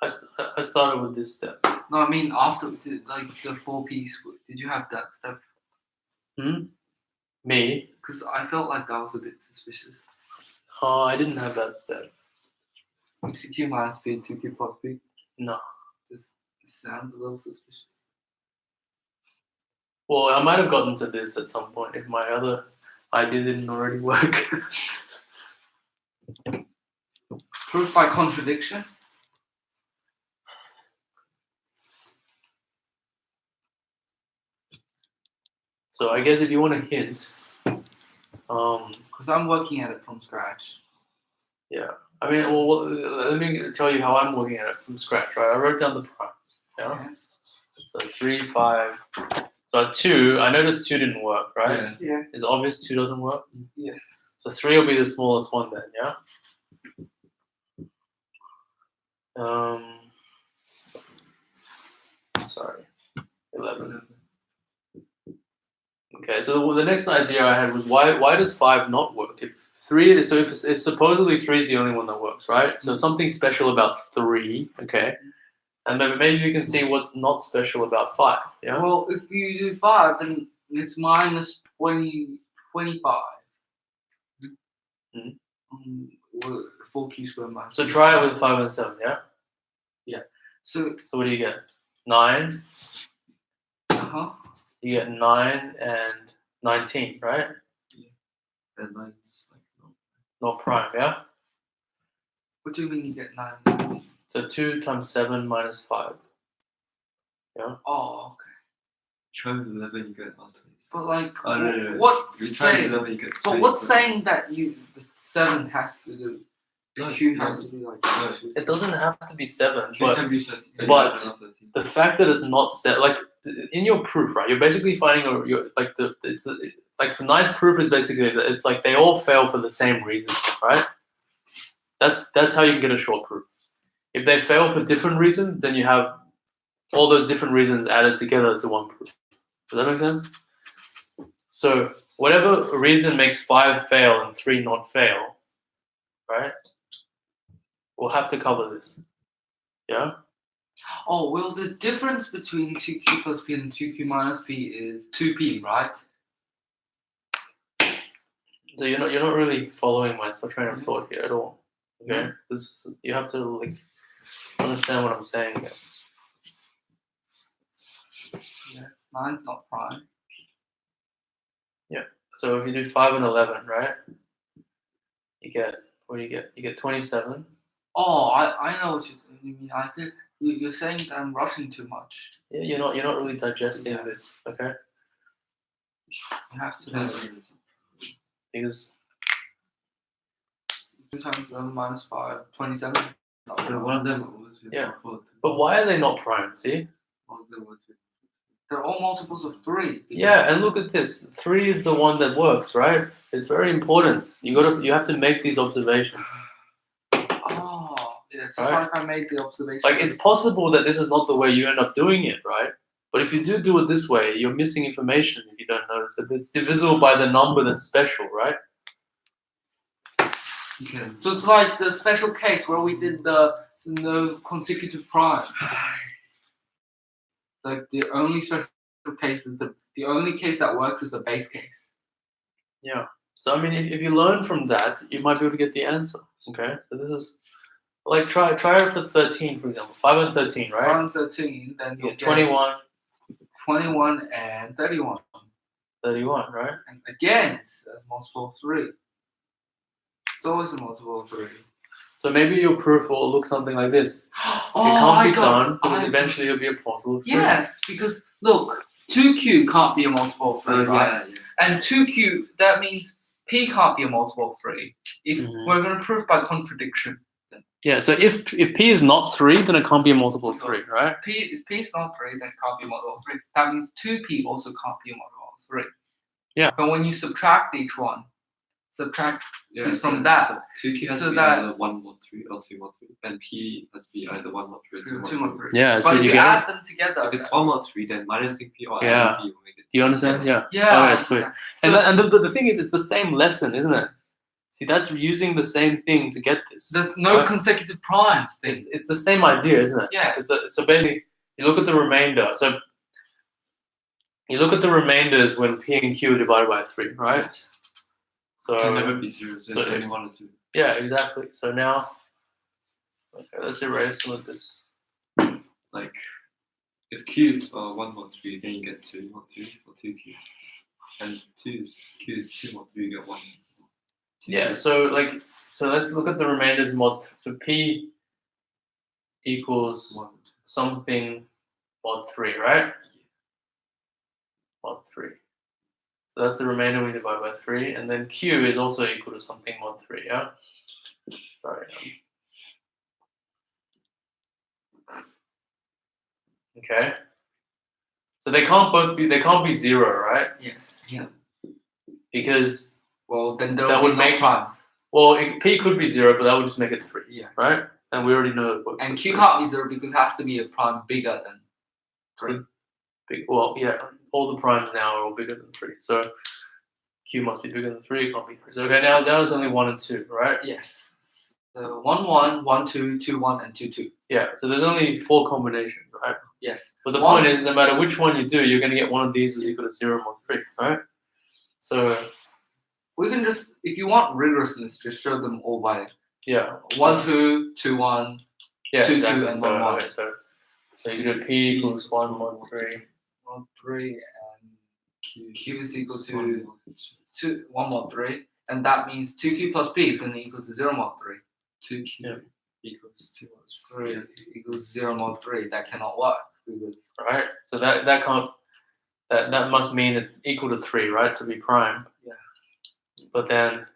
S4: I started with this step.
S2: No, I mean after the 4P squared. Did you have that step?
S4: Me?
S2: Because I felt like that was a bit suspicious.
S4: Oh, I didn't have that step.
S2: 2Q minus P, 2Q plus P.
S4: No.
S2: This sounds a little suspicious.
S4: Well, I might have gotten to this at some point if my other idea didn't already work.
S2: Proof by contradiction.
S4: So I guess if you want a hint,
S2: Because I'm working at it from scratch.
S4: yeah. I mean, well, let me tell you how I'm looking at it from scratch, right? I wrote down the primes, yeah?
S2: Okay.
S4: So 3, 5, So at 2, I noticed 2 didn't work, right?
S3: Yeah.
S2: Yeah.
S4: It's obvious 2 doesn't work.
S2: Yes.
S4: So 3 will be the smallest one then, yeah? Sorry, 11. Okay, so the next idea I had was why does 5 not work? If 3 is, so if it's supposedly 3 is the only one that works, right? So something special about 3, okay? And maybe you can see what's not special about 5, yeah?
S2: Well, if you do 5, then it's minus 25.
S4: Mhm.
S2: 4q squared minus.
S4: So try it with 5 and 7, yeah?
S2: So,
S4: So what do you get? 9. You get 9 and 19, right?
S3: And 9's like no.
S4: Not prime, yeah?
S2: what do you mean you get 9?
S4: So 2 times 7 minus 5.
S2: Oh, okay.
S3: Try with 11, you get R20.
S2: But like,
S3: Oh, no.
S2: what's
S3: You try with
S2: saying?
S3: 11, you get.
S2: But what's saying that the 7 has to do?
S3: No,
S2: Q
S3: no.
S2: has to be like.
S3: No.
S4: It doesn't have to be 7,
S3: Q
S4: but
S3: 10 be 13.
S4: but-
S3: 13.
S4: the fact that it's not set, like in your proof, right? You're basically finding like the nice proof is basically that it's like they all fail for the same reason, right? That's how you can get a short proof. If they fail for different reasons, then you have all those different reasons added together to one proof. Does that make sense? So whatever reason makes 5 fail and 3 not fail, right? We'll have to cover this. Yeah?
S2: Oh, well, the difference between 2q plus p and 2q minus p is 2p, right?
S4: So you're not really following my train of thought here at all. Okay? You have to like understand what I'm saying here.
S2: Yeah. 9's not prime.
S4: So if you do 5 and 11, right? You get, what do you get? You get 27.
S2: Oh, I know what you mean. I think you're saying that I'm rushing too much.
S4: Yeah, you're not really digesting
S2: Yeah.
S4: this, okay?
S2: You have to.
S3: Yes.
S4: Because
S2: 2 times 11 minus 5, 27.
S3: So one of them was with
S4: Yeah.
S3: R4.
S4: but why are they not prime? See?
S3: One of them was with.
S2: They're all multiples of 3.
S4: Yeah, and look at this. 3 is the one that works, right? It's very important. You have to make these observations.
S2: Oh, yeah, just
S4: Right.
S2: like I made the observation.
S4: Like it's possible that this is not the way you end up doing it, right? But if you do it this way, you're missing information if you don't notice it. It's divisible by the number that's special, right?
S3: Okay.
S2: So it's like the special case where we did the no consecutive prime. Like the only special case is the only case that works is the base case.
S4: Yeah. So I mean, if you learn from that, you might be able to get the answer. Okay. So this is like try it for 13, for example. 5 and 13, right?
S2: 5 and 13, then
S4: You
S2: you'll
S4: get
S2: get
S4: 21,
S2: 21 and 31.
S4: 31, right?
S2: And again, it's a multiple of 3. It's always a multiple of 3.
S4: So maybe your proof will look something like this.
S2: Oh,
S4: it can't
S2: I
S4: be
S2: got-
S4: done because
S2: I-
S4: eventually it'll be a multiple of 3.
S2: Yes, because look, 2q can't be a multiple of 3,
S3: Oh,
S2: right?
S3: yeah.
S2: And 2q, that means p can't be a multiple of 3. If
S4: Mhm.
S2: we're going to prove by contradiction.
S4: Yeah. So if p is not 3, then it can't be a multiple of 3, right?
S2: If p is not 3, then it can't be a multiple of 3. That means 2p also can't be a multiple of 3.
S4: Yeah.
S2: But when you subtract each one, subtract
S3: Yeah,
S2: is from that.
S3: So 2q has
S2: So
S3: to be
S2: that-
S3: either 1 mod 3 or 2 mod 3. And p has to be either 1 mod 3 or 2
S2: 2
S3: mod
S2: mod
S3: 3.
S2: 3.
S4: Yeah. So
S2: But if
S4: you
S2: you
S4: get
S2: add
S4: it.
S2: them together,
S3: If it's 1 mod 3, then minusing p or
S4: Yeah.
S3: adding p will make it.
S4: Do you understand?
S3: Yes.
S4: Yeah.
S2: yeah.
S4: Okay, sweet.
S2: So
S4: And the thing is, it's the same lesson, isn't it? See, that's using the same thing to get this.
S2: the no
S4: Right.
S2: consecutive primes thing.
S4: It's the same idea, isn't it?
S2: Yeah.
S4: So basically, you look at the remainder. So you look at the remainders when p and q are divided by 3, right?
S2: Yes.
S4: So
S3: It can never be 0, so it's
S4: so
S3: only 1 or 2.
S4: yeah, exactly. So now, okay, let's erase some of this.
S3: Like, if q's are 1 mod 3, then you get 2 mod 3 or 2q. And q is 2 mod 3, you get 1.
S4: Yeah. So let's look at the remainders mod. So p equals
S3: 1.
S4: something mod 3, right? Mod 3. So that's the remainder we divide by 3, and then q is also equal to something mod 3, yeah? Sorry. Okay. So they can't be 0, right?
S2: Yes.
S4: Because
S2: Well, then there
S4: that
S2: would
S4: would
S2: be no
S4: make-
S2: primes.
S4: well, P could be 0, but that would just make it 3.
S2: Yeah.
S4: Right? And we already know it works.
S2: And
S4: with
S2: Q
S4: 3.
S2: can't be 0 because it has to be a prime bigger than 3.
S4: Well, yeah, all the primes now are all bigger than 3. So Q must be bigger than 3. It can't be 3. So okay, now there's only 1 and 2, right?
S2: Yes. So 1 1, 1 2, 2 1, and 2 2.
S4: Yeah. So there's only 4 combinations, right?
S2: Yes.
S4: But the
S2: One-
S4: point is, no matter which one you do, you're going to get one of these is equal to 0 mod 3, right? So
S2: We can just, if you want rigorousness, just show them all by
S4: yeah,
S2: 1 2, 2 1.
S4: yeah,
S2: 2 2
S4: exactly.
S2: and
S4: so,
S2: 1 1.
S4: okay, so you do P equals 1 mod 3.
S2: 1 3 and Q is equal to 1 mod 3. And that means 2Q plus P is going to equal to 0 mod 3.
S3: 2Q
S4: Yeah.
S3: equals 2 mod
S2: 3 equals 0 mod 3. That cannot work because
S4: Right? So that can't that must mean it's equal to 3, right? To be prime.
S2: Yeah.
S4: But then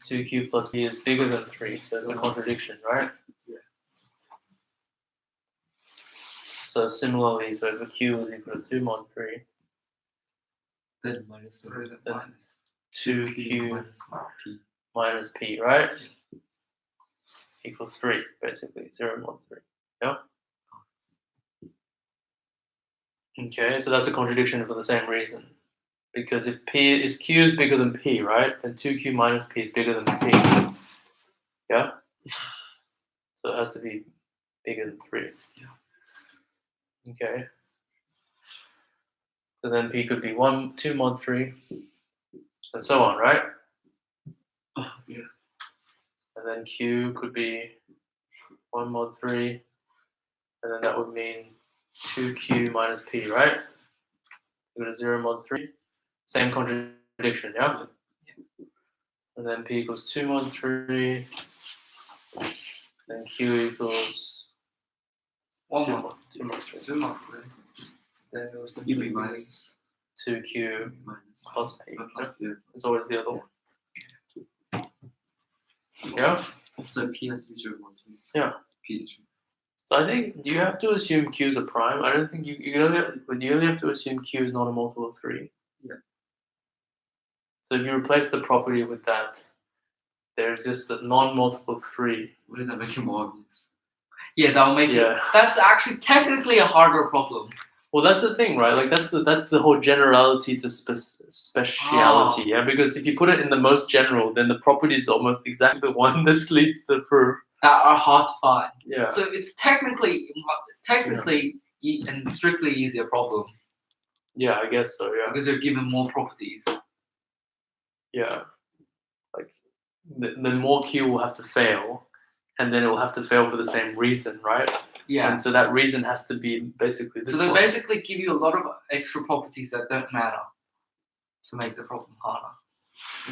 S4: 2Q plus P is bigger than 3, so it's a contradiction, right?
S2: Yeah.
S4: So similarly, so if a Q is equal to 2 mod 3,
S3: then minus
S2: 3
S3: 1.
S2: minus
S4: 2Q
S3: minus 1 P.
S4: minus P, right? Equals 3, basically, 0 mod 3. Yeah? Okay, so that's a contradiction for the same reason. Because if Q is bigger than P, right? Then 2Q minus P is bigger than P. Yeah? So it has to be bigger than 3.
S2: Yeah.
S4: Okay. So then P could be 2 mod 3, and so on, right?
S2: Yeah.
S4: And then Q could be 1 mod 3, and then that would mean 2Q minus P, right? Equal to 0 mod 3. Same contradiction, yeah? And then P equals 2 mod 3, then Q equals
S2: 1
S4: 2
S2: mod
S4: mod 3.
S2: 2 mod 3. Then it was
S3: You mean minus
S4: 2Q
S3: minus
S4: plus P.
S3: plus P.
S4: It's always the other one. Yeah?
S3: So P has to be 0 mod 3.
S4: Yeah.
S3: P is 3.
S4: So I think, do you have to assume Q is a prime? I don't think you only have to assume Q is not a multiple of 3.
S3: Yeah.
S4: So if you replace the property with that, there exists a non-multiple of 3.
S3: Wouldn't that make it more obvious?
S2: Yeah, that'll make
S4: Yeah.
S2: it. That's actually technically a harder problem.
S4: Well, that's the thing, right? Like that's the whole generality to speciality, yeah. Because if you put it in the most general, then the property is almost exactly the one that leads to the proof.
S2: That are hard to find.
S4: Yeah.
S2: So it's technically and strictly easier problem
S4: Yeah, I guess so. Yeah.
S2: because you're given more properties.
S4: Yeah. Like the more Q will have to fail, and then it will have to fail for the same reason, right?
S2: Yeah.
S4: And so that reason has to be basically this
S2: So they
S4: one.
S2: basically give you a lot of extra properties that don't matter to make the problem harder.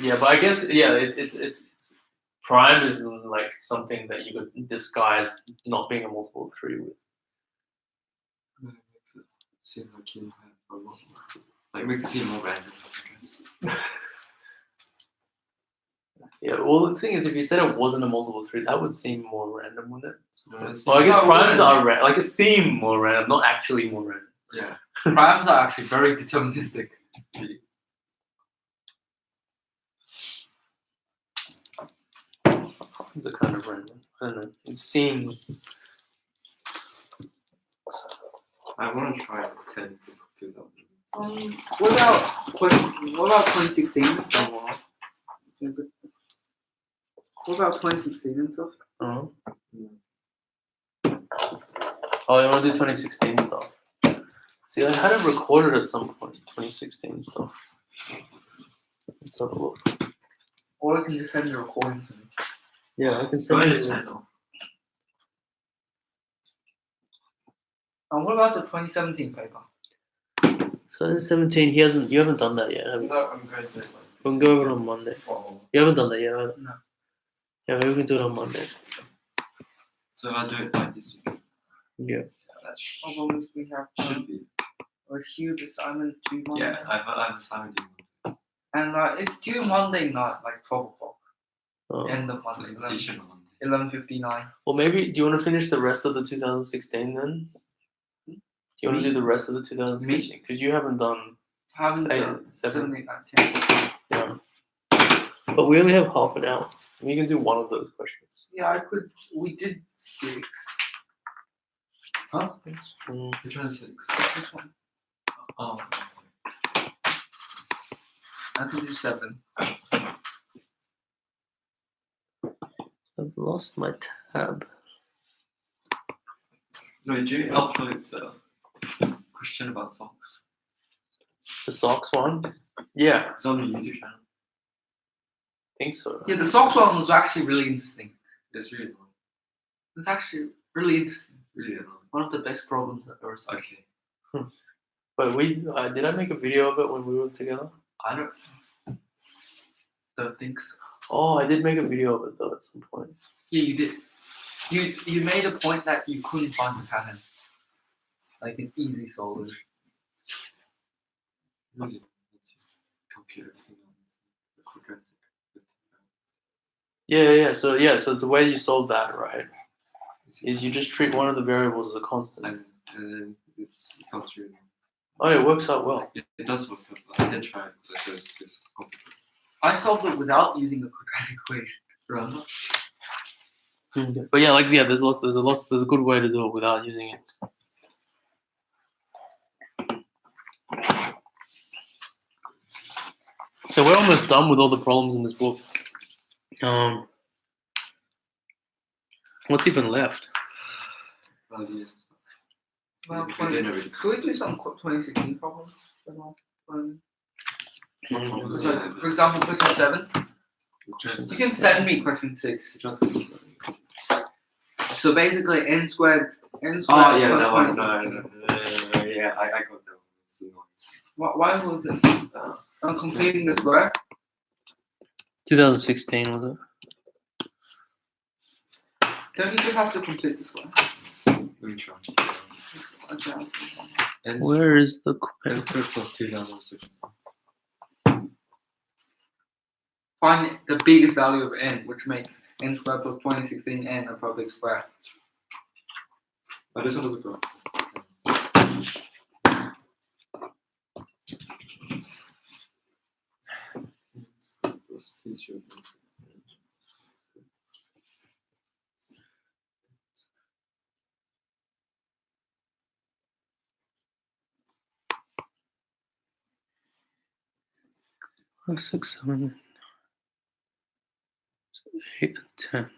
S4: Yeah, but I guess it's prime is like something that you could disguise not being a multiple of 3 with.
S3: It makes it seem like you have a lot more. Like, it makes it seem more random, I guess.
S4: Yeah, well the thing is, if you said it wasn't a multiple of 3, that would seem more random, wouldn't it?
S3: No, it
S4: Well, I guess
S2: No, it
S4: primes
S2: wouldn't.
S4: are like it seem more random, not actually more random.
S3: Yeah.
S2: Primes are actually very deterministic.
S4: Primes are kind of random. I don't know. It seems.
S3: I want to try 10 to 2000.
S2: What about 2016 and stuff? What about 2016 and stuff?
S4: Uh-huh. Oh, you want to do 2016 stuff? See, I had it recorded at some point. 2016 stuff. Let's have a look.
S2: Or I can just send a recording to me.
S4: Yeah, I can
S3: Go
S4: send
S3: on
S4: you.
S3: his channel.
S2: And what about the 2017 paper?
S4: So in 17, you haven't done that yet, have you?
S3: No, I'm going to.
S4: We can go over it on Monday.
S3: Oh.
S4: You haven't done that yet, either.
S2: No.
S4: Yeah, maybe we can do it on Monday.
S3: So if I do it like this week,
S4: Yeah.
S3: that
S2: Problem is we have
S3: should be.
S2: a huge assignment due Monday.
S3: Yeah, I've assigned you.
S2: And it's due Monday night, like 12 o'clock.
S4: Oh.
S2: End of Monday,
S3: Presentation on Monday.
S2: 11:59.
S4: Well, maybe do you want to finish the rest of the 2016 then? Do you want to do the rest of the 2016? Because you haven't done.
S2: I haven't
S4: Eight,
S2: done
S4: seven.
S2: 7, 8, 9, 10.
S4: Yeah. But we only have half an hour. We can do one of those questions.
S2: Yeah, I could. We did 6.
S3: Huh?
S4: Mm.
S3: Which one is 6?
S2: This one.
S3: Oh.
S2: I could do 7.
S4: I've lost my tab.
S3: No, did you upload the question about socks?
S4: The socks one? Yeah,
S3: It's on the YouTube channel.
S4: I think so.
S2: Yeah, the socks one was actually really interesting.
S3: It's really annoying.
S2: It's actually really interesting.
S3: Really annoying.
S2: One of the best problems I've ever seen.
S3: Okay.
S4: But we did I make a video of it when we were together?
S2: I don't think so.
S4: Oh, I did make a video of it though at some point.
S2: Yeah, you did. You made a point that you couldn't find the pattern. Like an easy solution.
S3: Really, it's a computer thing on the quadratic.
S4: Yeah. So the way you solve that, right, is you just treat one of the variables as a constant.
S3: And then it comes through.
S4: Oh, it works out well.
S3: It does work out. I did try it, but it was too complicated.
S2: I solved it without using a quadratic equation. Remember?
S4: But yeah, there's a good way to do it without using it. So we're almost done with all the problems in this book. What's even left?
S3: Well, yes.
S2: Well,
S3: We did already.
S2: should we do some 2016 problems? So, for example, question 7. You can send me question 6.
S3: Just because.
S2: So basically, n squared
S3: Oh yeah,
S2: plus
S3: that one.
S2: 26.
S3: No, yeah, I got that one. It's annoying.
S2: Why was it? I'm completing the square.
S4: 2016 was it?
S2: Don't you just have to complete the square?
S3: Let me try.
S2: Okay.
S4: Where is the
S3: N squared plus 2006.
S2: Find the biggest value of n, which makes n squared plus 2016 n a perfect square.
S3: Oh, this one doesn't go.
S4: Oh, 6, 7, 8, and 10.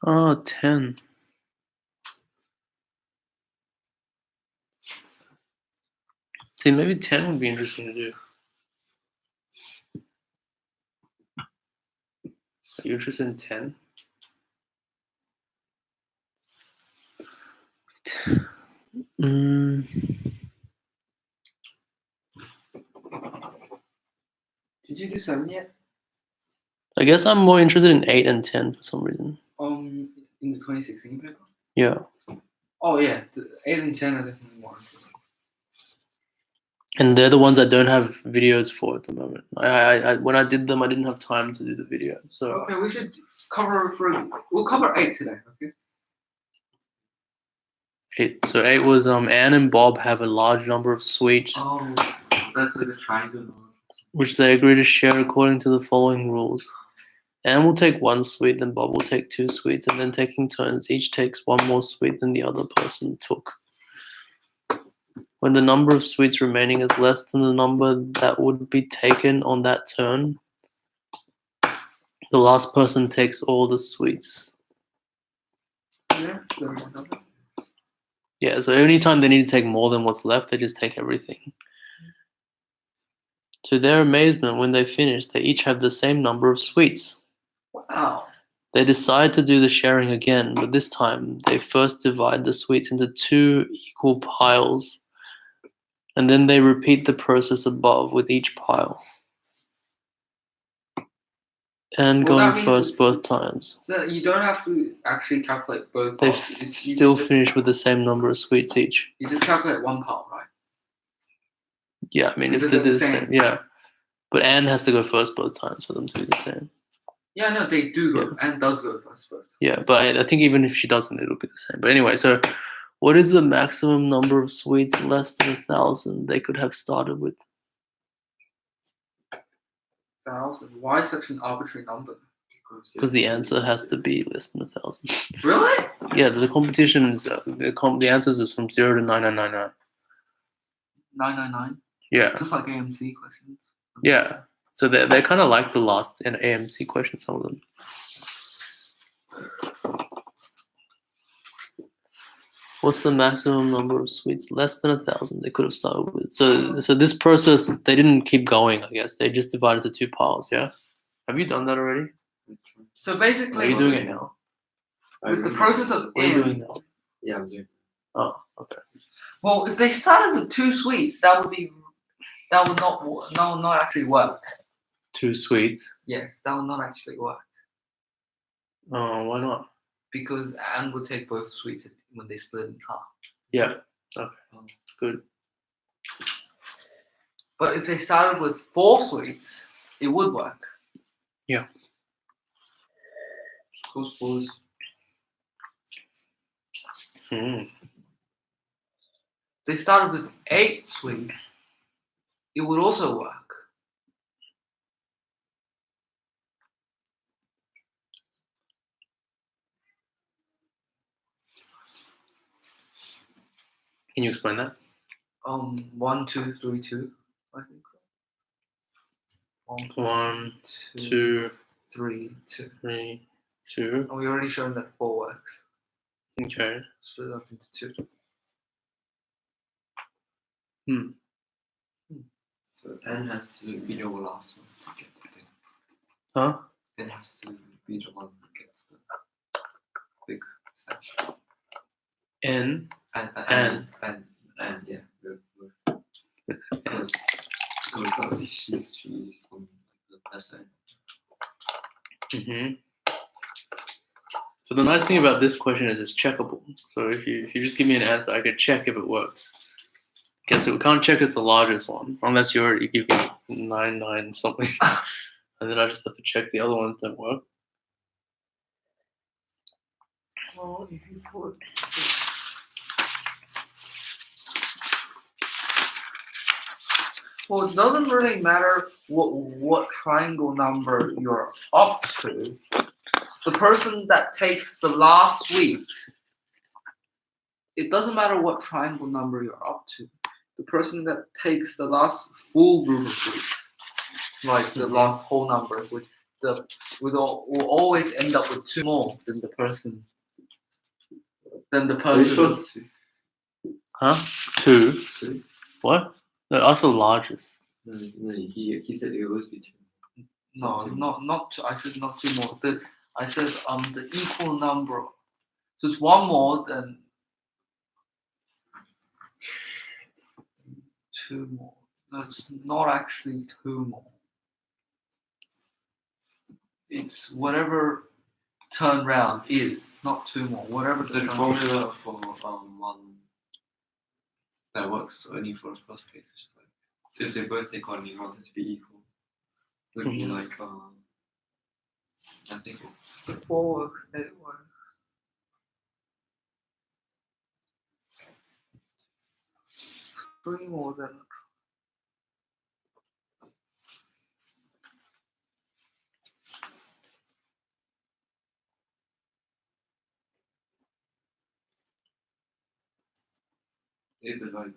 S4: Oh, 10. See, maybe 10 would be interesting to do. Are you interested in 10?
S2: Did you do 7 yet?
S4: I guess I'm more interested in 8 and 10 for some reason.
S2: In the 2016 paper?
S4: Yeah.
S2: Oh yeah, the 8 and 10 are definitely more interesting.
S4: And they're the ones I don't have videos for at the moment. I when I did them, I didn't have time to do the video. So
S2: Okay, we should we'll cover 8 today, okay?
S4: 8. So 8 was Anne and Bob have a large number of sweets,
S3: Oh, that's like a triangle.
S4: which they agree to share according to the following rules. Anne will take 1 sweet, then Bob will take 2 sweets, and then taking turns, each takes 1 more sweet than the other person took. When the number of sweets remaining is less than the number that would be taken on that turn, the last person takes all the sweets.
S2: Yeah, there we go.
S4: Yeah, so anytime they need to take more than what's left, they just take everything. To their amazement, when they finish, they each have the same number of sweets.
S2: Wow.
S4: They decide to do the sharing again, but this time they first divide the sweets into 2 equal piles, and then they repeat the process above with each pile. And
S2: Well, that
S4: going
S2: means
S4: first
S2: it's-
S4: both times.
S2: No, you don't have to actually calculate both
S4: They
S2: parts. You
S4: still
S2: just-
S4: finish with the same number of sweets each.
S2: You just calculate one part, right?
S4: Yeah, I mean, if
S2: Because
S4: they
S2: they're
S4: do
S2: the
S4: the same,
S2: same.
S4: yeah. But n has to go first both times for them to be the same.
S2: Yeah, no, they do go. And does go first.
S4: Yeah, but I think even if she doesn't, it'll be the same. But anyway, so what is the maximum number of suites less than 1,000 they could have started with?
S2: 1,000. Why such an arbitrary number?
S4: Because the answer has to be less than 1,000.
S2: Really?
S4: Yeah, the competition is the answers is from 0 to 9999.
S2: 999.
S4: Yeah,
S2: Just like AMC questions.
S4: yeah. So they're kind of like the last in AMC question. Some of them. What's the maximum number of suites less than 1,000 they could have started with? So this process they didn't keep going. I guess they just divided into two piles. Yeah. Have you done that already?
S2: So
S4: Are
S2: basically,
S4: you doing it now?
S2: with the process of
S4: What are you
S2: n,
S4: doing now?
S3: Yeah, I'm doing.
S4: Oh, okay.
S2: well, if they started with 2 suites, that would not actually work.
S4: 2 suites.
S2: Yes, that would not actually work
S4: Oh, why not?
S2: because n would take both suites when they split in half.
S4: Yeah. Okay. Good.
S2: But if they started with 4 suites, it would work.
S4: Yeah.
S2: Suppose
S4: Hmm.
S2: they started with 8 suites, it would also work.
S4: Can you explain that?
S2: 1, 2, 3, 2. I think so.
S4: 1, 2,
S2: 3, 2.
S4: 3, 2.
S2: And we already shown that 4 works.
S4: Okay.
S2: Split up into 2.
S3: So n has to be the last one to get the thing.
S4: Huh?
S3: N has to be the one that gets the big stash.
S4: N.
S3: And yeah, because so she's on the lesson.
S4: Mm-hmm. So the nice thing about this question is it's checkable. So if you just give me an answer, I could check if it works. Guess we can't check it's the largest one unless you already give me 99 something, and then I just have to check the other ones don't work.
S2: Well, if you put well, it doesn't really matter what triangle number you're up to. The person that takes the last suite, it doesn't matter what triangle number you're up to. The person that takes the last full group of suites, like the last whole number, will always end up with 2 more than the person.
S4: Huh? 2.
S3: 2.
S4: What? No, ask for the largest.
S3: No, he said it will always be 2.
S2: No, not 2. I said not 2 more. I said the equal number. So it's 1 more than 2 more. No, it's not actually 2 more. It's whatever turn round is, not 2 more. Whatever
S3: So the formula for one that works only for the first case is like if they both take 1, you want it to be equal. Would be like I think it's
S2: 4 works, 8 works. 3 more than.
S3: it would like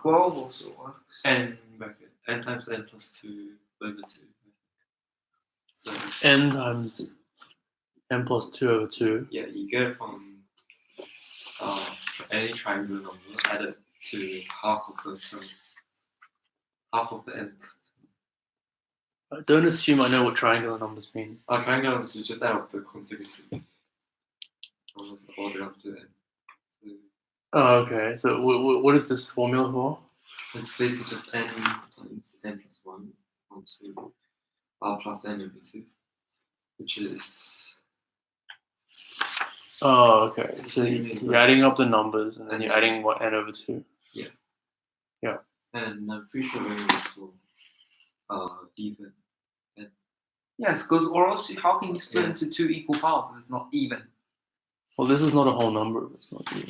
S2: 12 also works.
S3: n bracket n times n plus 2 over 2. So
S4: N times n plus 2 over 2.
S3: yeah, you go from any triangle number added to half of the ends.
S4: Don't assume I know what triangular numbers mean.
S3: Triangle numbers, you just add up the consecutive numbers all the way up to n.
S4: Oh, okay. So what is this formula for?
S3: It's basically just n times n plus 1 onto r plus n over 2, which is.
S4: Oh, okay. So you're adding up the numbers and then you're adding what n over 2.
S3: And I'm pretty sure very also even.
S2: Yes, because or else how can you split
S3: Yeah.
S2: into two equal parts if it's not even?
S4: Well, this is not a whole number. It's not even.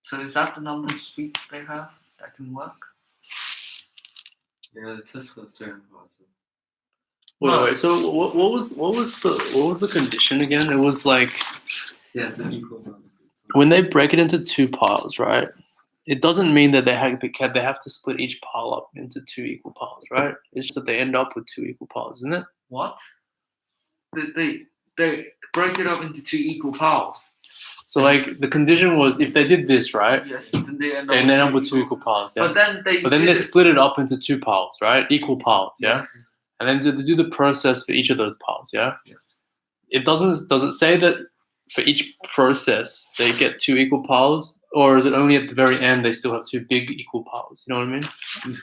S2: So is that the number of suites they have that can work?
S3: Yeah, the test was certain parts.
S4: Wait. So what was the condition again? It was like
S3: Yeah, it's an equal amount of suites.
S4: when they break it into two piles, right? It doesn't mean that they have to split each pile up into two equal piles, right? It's just that they end up with two equal piles, isn't it?
S2: What? They break it up into two equal piles.
S4: So like the condition was if they did this, right?
S2: Yes, then they end
S4: They end up with two equal piles, yeah.
S2: But then they
S4: they split it up into two piles, right? Equal piles, yeah.
S2: Yes.
S4: And then to do the process for each of those piles, yeah.
S3: Yeah.
S4: It doesn't. Does it say that for each process they get two equal piles, or is it only at the very end they still have two big equal piles? You know what I mean?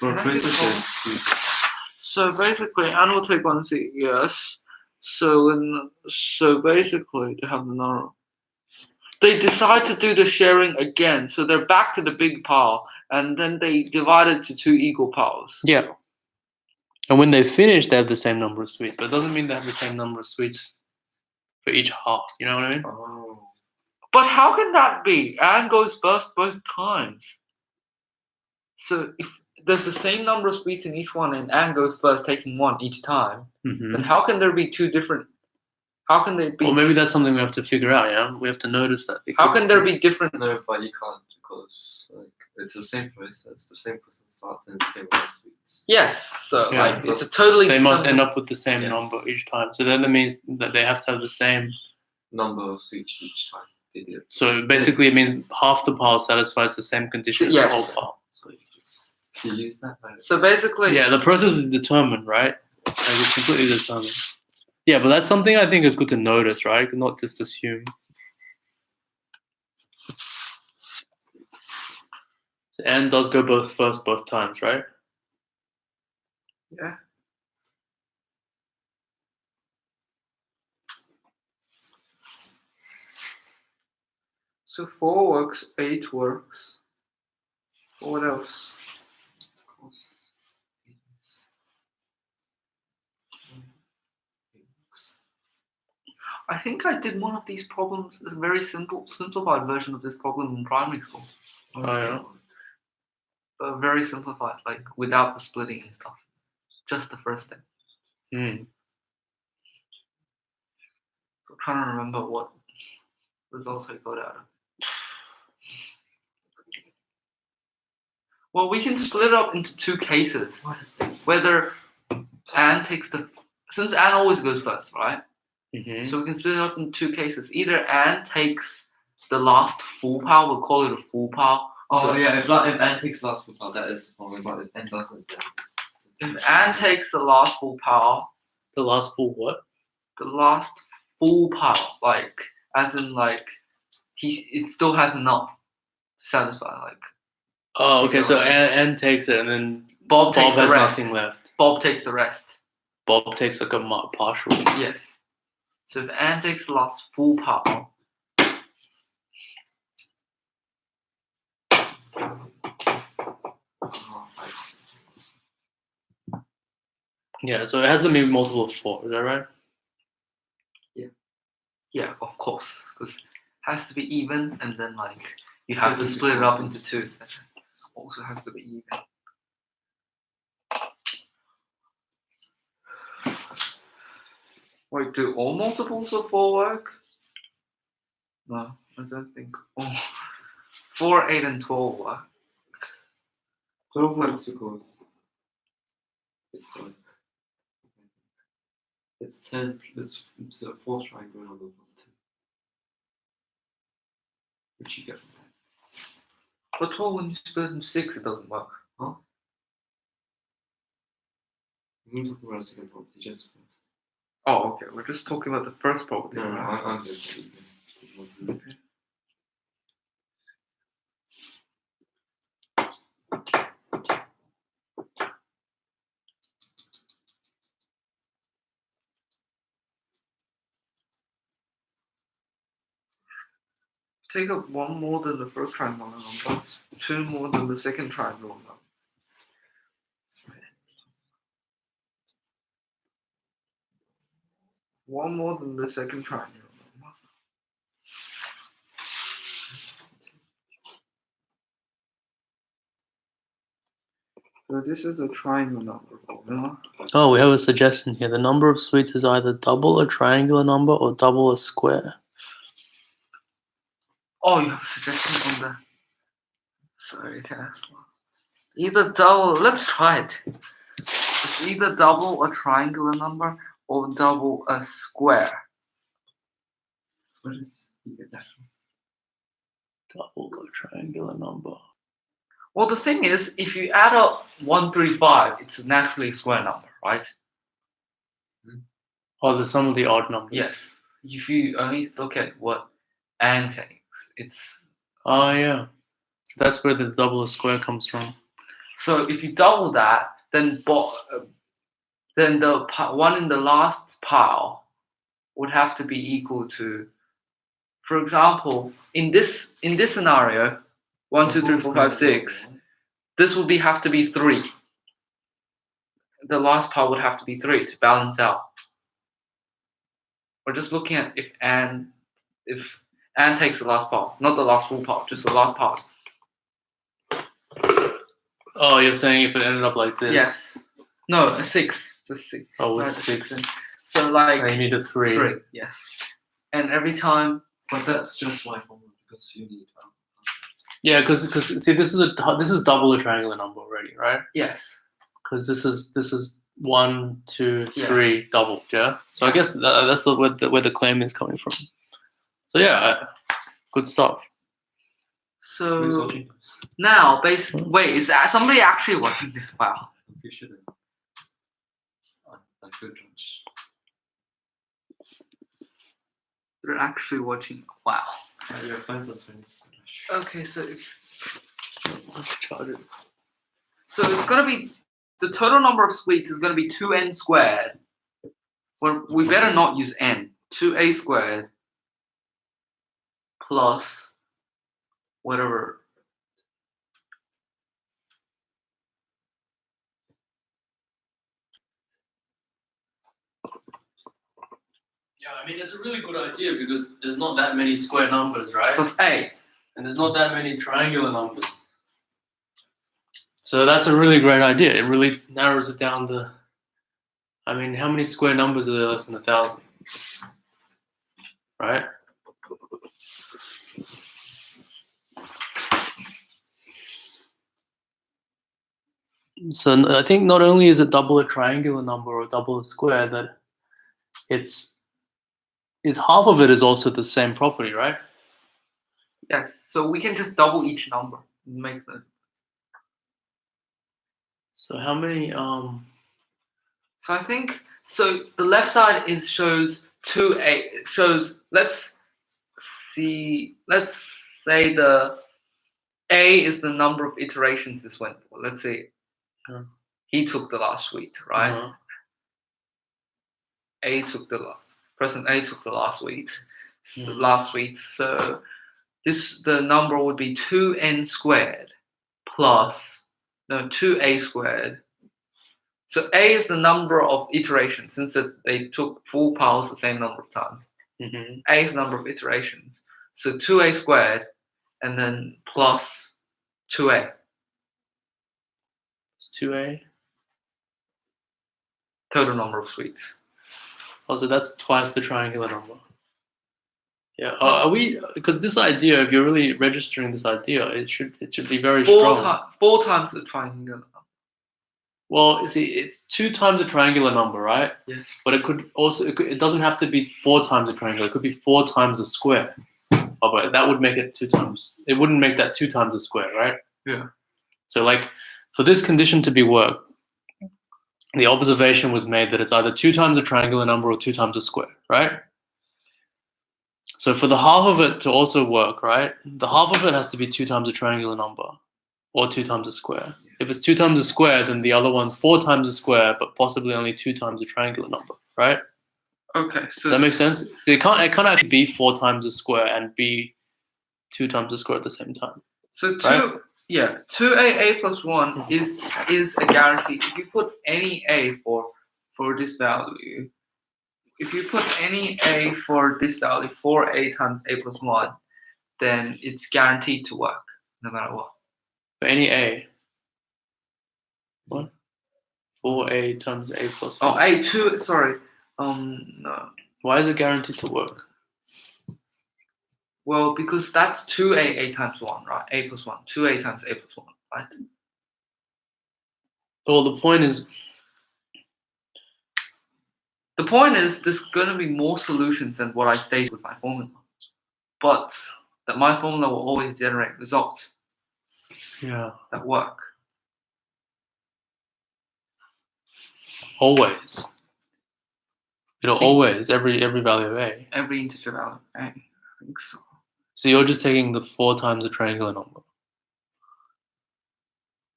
S3: For a process,
S2: So basically, and will take 1 seat. Yes. So basically, they have the number. They decide to do the sharing again, so they're back to the big pile, and then they divide it to two equal piles.
S4: Yeah. And when they finish, they have the same number of sweets, but it doesn't mean they have the same number of sweets for each half. You know what I mean?
S3: oh,
S2: But how can that be? Anne goes first both times. So if there's the same number of sweets in each one, and Anne goes first, taking one each time, then how can there be two different? How can they be?
S4: Well, maybe that's something we have to figure out. Yeah, we have to notice that.
S2: How can there be different?
S3: no, but you can't because like it's the same process. The same person starts in the same amount of sweets.
S2: Yes. So
S4: Yeah,
S2: like it's a totally.
S4: They must end up with the same
S3: Yeah.
S4: number each time. So then that means that they have to have the same.
S3: Number of sweets each time they do it.
S4: So basically, it means half the pile satisfies the same condition as the whole
S2: Yes.
S4: pile.
S3: So you use that.
S2: So basically,
S4: Yeah, the process is determined, right? Like it's completely determined. Yeah, but that's something I think is good to notice, right? Not just assume. So Anne does go both times, right?
S2: Yeah. So 4 works, 8 works. What else? I think I did one of these problems, a very simplified version of this problem in primary school.
S4: Oh, yeah.
S2: Very simplified, like without the splitting and stuff. Just the first step.
S4: Hmm.
S2: I'm trying to remember what results I got out of. Well, we can split it up into two cases. Whether Anne takes since Anne always goes first, right?
S4: Mm-hmm.
S2: So we can split it up in two cases. Either Anne takes the last full pile, we'll call it a full pile.
S3: Oh yeah, if Anne takes the last full pile, that is probably. But if Anne doesn't, then
S2: If Anne takes the last full pile,
S4: The last full what?
S2: the last full pile, like as in like it still has enough to satisfy. Like
S4: Oh, okay.
S2: Yeah,
S4: So
S2: right.
S4: Anne takes it, and then
S2: Bob takes
S4: has
S2: the rest.
S4: nothing left.
S2: Bob takes the rest.
S4: Bob takes like a partial.
S2: Yes. So if Anne takes the last full pile,
S4: Yeah. So it has to be multiple of 4. Is that right?
S2: yeah, of course, because it has to be even, and then like you have to split it up into 2. Also has to be even. Wait, do all multiples of 4 work? No, I don't think. Oh, 4, 8, and 12 work.
S3: 12 works because it's like it's 10. It's a 4th triangle number plus 10, which you get from that.
S2: But 12, when you split it into 6, it doesn't work.
S3: Huh? I'm talking about a second property just first.
S2: Oh, okay. We're just talking about the first property.
S3: No,
S2: right?
S3: I'm just.
S2: take up one more than the first triangular number, two more than the second triangular number. One more than the second triangular number. So this is the triangle number formula.
S4: Oh, we have a suggestion here. The number of suites is either double a triangular number or double a square.
S2: Oh, you have a suggestion on the. Sorry, Tesla. Either double. Let's try it. It's either double a triangular number or double a square.
S3: What is you get that from?
S4: Double a triangular number.
S2: Well, the thing is, if you add up 1, 3, 5, it's naturally a square number, right?
S4: Oh, the sum of the odd numbers.
S2: Yes. If you only look at what Anne takes, it's.
S4: Oh, yeah. That's where the double a square comes from.
S2: So if you double that, then the one in the last pile would have to be equal to, for example, in this scenario, 1, 2, 3, 4, 5, 6. This would have to be 3. The last pile would have to be 3 to balance out. We're just looking at if Anne takes the last pile, not the last full pile, just the last pile.
S4: Oh, you're saying if it ended up like this?
S2: Yes. No, a 6. Just 6.
S4: Oh,
S2: Right,
S4: it's 6.
S2: So like
S4: I need a 3.
S2: 3. Yes. And every time.
S3: But that's just my formula because you need 12.
S4: Yeah, because see, this is double a triangular number already, right?
S2: Yes.
S4: Because this is 1, 2,
S2: Yeah.
S4: 3 doubled, yeah. So I guess that's where the claim is coming from. So yeah, good stuff.
S2: So
S3: Who's watching this?
S2: now, wait, is that somebody actually watching this file?
S3: You shouldn't. I could judge.
S2: They're actually watching. Wow.
S3: Your friends are 20%.
S2: Okay, so
S4: Let's charge it.
S2: so it's gonna be the total number of suites is gonna be 2n squared. Well, we better not use n. 2a squared plus whatever.
S4: Yeah, I mean it's a really good idea because there's not that many square numbers, right?
S2: Plus a.
S4: And there's not that many triangular numbers. So that's a really great idea. It really narrows it down to. I mean, how many square numbers are there less than 1,000? Right? So I think not only is it double a triangular number or double a square, that it's half of it is also the same property, right?
S2: Yes. So we can just double each number. It makes sense.
S4: So how many?
S2: So I think so. The left side shows 2a. Shows. Let's say the a is the number of iterations this went for. Let's say he took the last suite, right?
S4: Uh-huh.
S2: Person A took the last suite. Last suite. So the number would be 2n squared plus 2a squared. So a is the number of iterations since they took full piles the same number of times.
S4: Mm-hmm.
S2: A is the number of iterations. So 2a squared and then plus 2a.
S4: It's 2a.
S2: Total number of suites.
S4: Oh, so that's twice the triangular number. Yeah. Are we? Because this idea, if you're really registering this idea, it should be very strong.
S2: 4 times the triangular number.
S4: Well, you see, it's 2 times a triangular number, right?
S2: Yeah.
S4: But it could also it doesn't have to be 4 times a triangular. It could be 4 times a square. Oh, but that would make it 2 times. It wouldn't make that 2 times a square, right?
S2: Yeah.
S4: So like for this condition to be worked, the observation was made that it's either 2 times a triangular number or 2 times a square, right? So for the half of it to also work, right, the half of it has to be 2 times a triangular number or 2 times a square. If it's 2 times a square, then the other one's 4 times a square, but possibly only 2 times a triangular number, right?
S2: Okay. So
S4: Does that make sense? So it can't actually be 4 times a square and be 2 times the square at the same time.
S2: So
S4: Right?
S2: 2a plus 1 is a guarantee. If you put any a for this value, if you put any a for this value, 4a times a plus 1, then it's guaranteed to work no matter what.
S4: For any a. What? 4a times a plus 1.
S2: Oh, a2, sorry. No.
S4: Why is it guaranteed to work?
S2: Well, because that's 2a times 1, right? A plus 1. 2a times a plus 1, right?
S4: Well, the point is,
S2: there's going to be more solutions than what I stated with my formula. But that my formula will always generate results that work.
S4: Always. It'll always, every value of a.
S2: Every integer value of a. I think so.
S4: So you're just taking the 4 times the triangular number.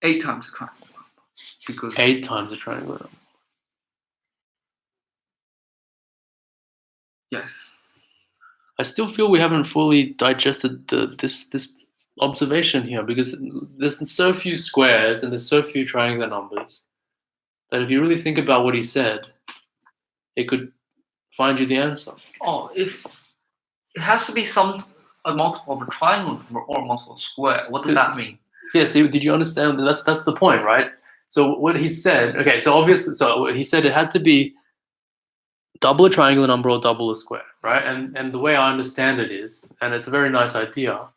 S2: 8 times the triangle number. Because
S4: 8 times the triangular number.
S2: yes.
S4: I still feel we haven't fully digested this observation here, because there's so few squares and there's so few triangular numbers that if you really think about what he said, it could find you the answer.
S2: Oh, if it has to be a multiple of a triangle number or a multiple of a square. What does that mean?
S4: Yeah, see, did you understand? That's the point, right? So what he said, okay, so obviously, so he said it had to be double a triangular number or double a square, right? And the way I understand it is, and it's a very nice idea,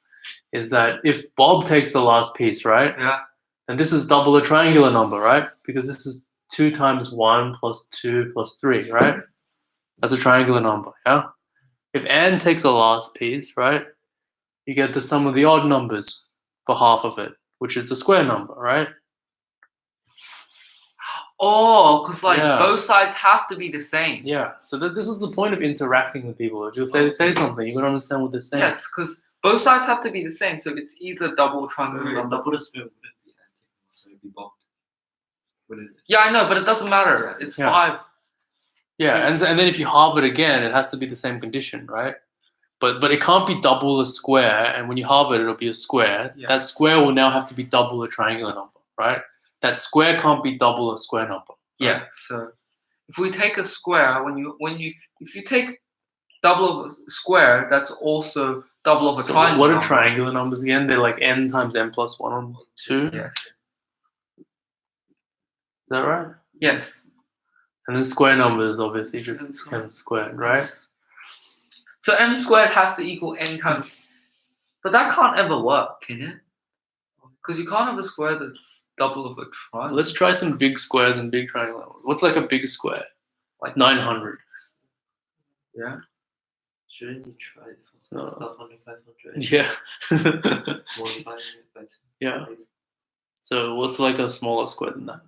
S4: is that if Bob takes the last piece, right?
S2: Yeah.
S4: And this is double a triangular number, right? Because this is 2 times 1 plus 2 plus 3, right? That's a triangular number, yeah? If Anne takes the last piece, right? You get the sum of the odd numbers for half of it, which is the square number, right?
S2: Oh, because
S4: Yeah.
S2: both sides have to be the same.
S4: Yeah. So this is the point of interacting with people. If you say something, you gotta understand what they're saying.
S2: Yes, because both sides have to be the same. So it's either double or triangle number.
S3: Double the square wouldn't be anti, so it'd be Bob. Wouldn't it?
S2: Yeah, I know, but it doesn't matter.
S3: Yeah.
S2: It's
S4: Yeah.
S2: 5.
S4: Yeah, and then if you halve it again, it has to be the same condition, right? But it can't be double a square, and when you halve it, it'll be a square.
S2: Yeah.
S4: That square will now have to be double a triangular number, right? That square can't be double a square number. Right?
S2: Yeah. So if we take a square, if you take double of a square, that's also double of a
S4: So
S2: triangle.
S4: what are
S2: number.
S4: triangular numbers again? They're like n times n plus 1 on 2.
S2: Yes.
S4: Is that right?
S2: Yes.
S4: And then square numbers obviously just
S2: N squared.
S4: m squared, right?
S2: So m squared has to equal n times. But that can't ever work, can it? Because you can't have a square that's double of a triangle.
S4: Let's try some big squares and big triangular numbers. What's like a big square?
S2: Like
S4: 900.
S2: Yeah.
S3: Shouldn't you try it for
S4: No.
S3: some stuff under 500?
S4: Yeah.
S3: Multiplying it by 2.
S4: Yeah. So what's like a smaller square than that?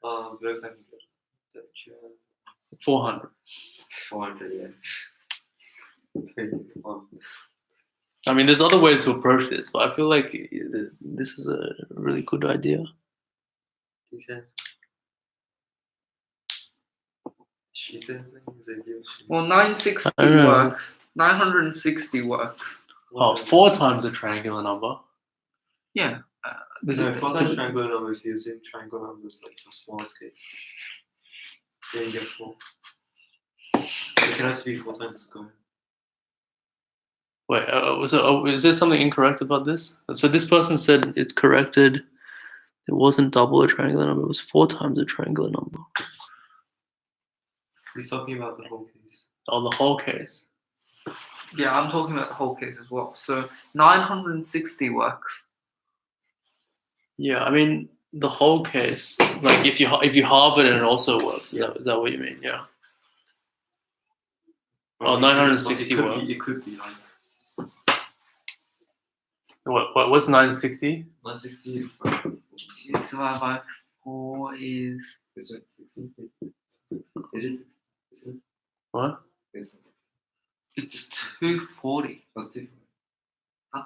S3: Below 500.
S4: 400.
S3: 400, yeah. 21.
S4: I mean, there's other ways to approach this, but I feel like this is a really good idea.
S3: She said things I give.
S2: Well, 960
S4: I don't know.
S2: works. 960 works.
S4: Oh, 4 times a triangular number.
S2: Yeah.
S3: No, 4 times triangle number, if you assume triangle numbers like for smallest case. Then you get 4. So it can also be 4 times the square.
S4: Wait, is there something incorrect about this? So this person said it's corrected. It wasn't double a triangular number. It was 4 times a triangular number.
S3: He's talking about the whole case.
S4: Oh, the whole case.
S2: Yeah, I'm talking about the whole case as well. So 960 works.
S4: Yeah, I mean the whole case. Like if you halve it, and it also works. Is that what you mean? Yeah. Oh, 960 works.
S3: It could be like
S4: What's 960?
S3: 960.
S2: Divided by 4 is.
S3: Is it 60? It is 60. Isn't it?
S4: What?
S3: It's
S2: It's 240.
S3: plus 2.
S2: Huh?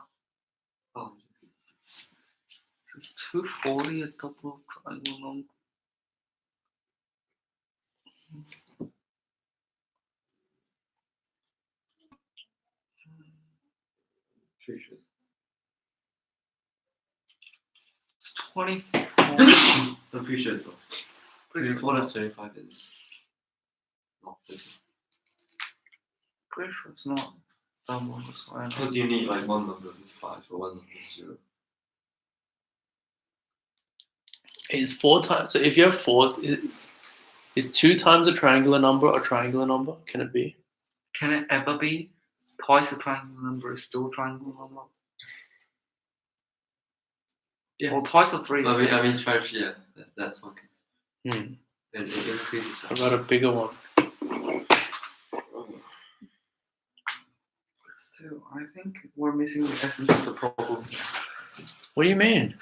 S3: Oh, yes.
S2: Is 240 a double triangle number?
S3: True.
S2: 20.
S3: I'm pretty sure it's not.
S2: Pretty sure
S3: 24
S2: it's
S3: to
S2: not.
S3: 25 is not this.
S2: Pretty sure it's not. Double the square number.
S3: Because you need like one number is 5 or one number is 0.
S4: Is 4 times? So if you have 4, is 2 times a triangular number a triangular number? Can it be?
S2: Can it ever be? Twice a triangular number is still a triangular number?
S3: Yeah.
S2: Or twice of 3 is
S3: I mean,
S2: 6.
S3: 5, yeah, that's one case.
S4: Hmm.
S3: Then it increases.
S4: How about a bigger one?
S2: Still, I think we're missing the essence of the problem.
S4: What do you mean?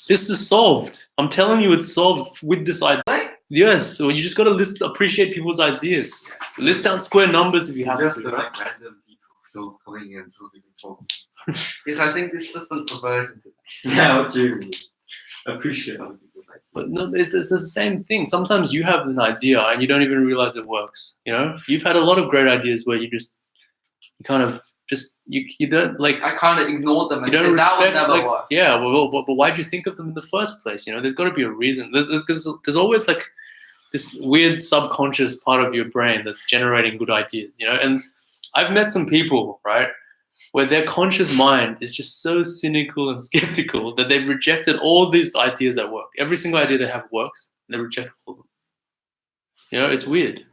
S4: This is solved. I'm telling you, it's solved with this idea.
S2: Right?
S4: Yes. So you just gotta appreciate people's ideas. List down square numbers if you have
S3: Just
S4: to.
S3: like random people so coming in so we can focus.
S2: Yes, I think it's just a perversion.
S3: Yeah, what do you mean? Appreciate other people's ideas.
S4: But no, it's the same thing. Sometimes you have an idea and you don't even realize it works. You know, you've had a lot of great ideas where you kind of just you don't like.
S2: I kind of ignored them and
S4: You don't
S2: said that would
S4: respect,
S2: never
S4: like,
S2: work.
S4: yeah. But why'd you think of them in the first place? You know, there's got to be a reason. There's always like this weird subconscious part of your brain that's generating good ideas. You know, and I've met some people, right, where their conscious mind is just so cynical and skeptical that they've rejected all these ideas that work. Every single idea they have works, and they reject all of them. You know, it's weird.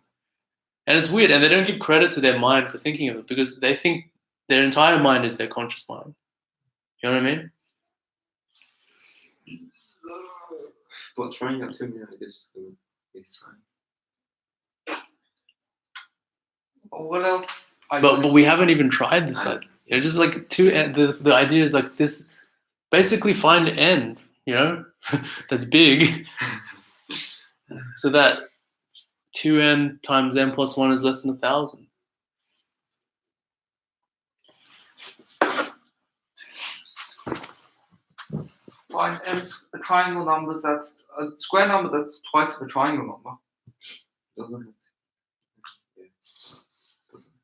S4: And it's weird, and they don't give credit to their mind for thinking of it because they think their entire mind is their conscious mind. You know what I mean?
S3: But trying out too many ideas is going to waste time.
S2: What else?
S4: But we haven't even tried this idea. It's just like the idea is like this. Basically, find n. You know, that's big, so that 2n times n plus 1 is less than 1,000.
S2: Find a triangle number that's a square number that's twice the triangle number.
S3: Doesn't it? Yeah. Doesn't it?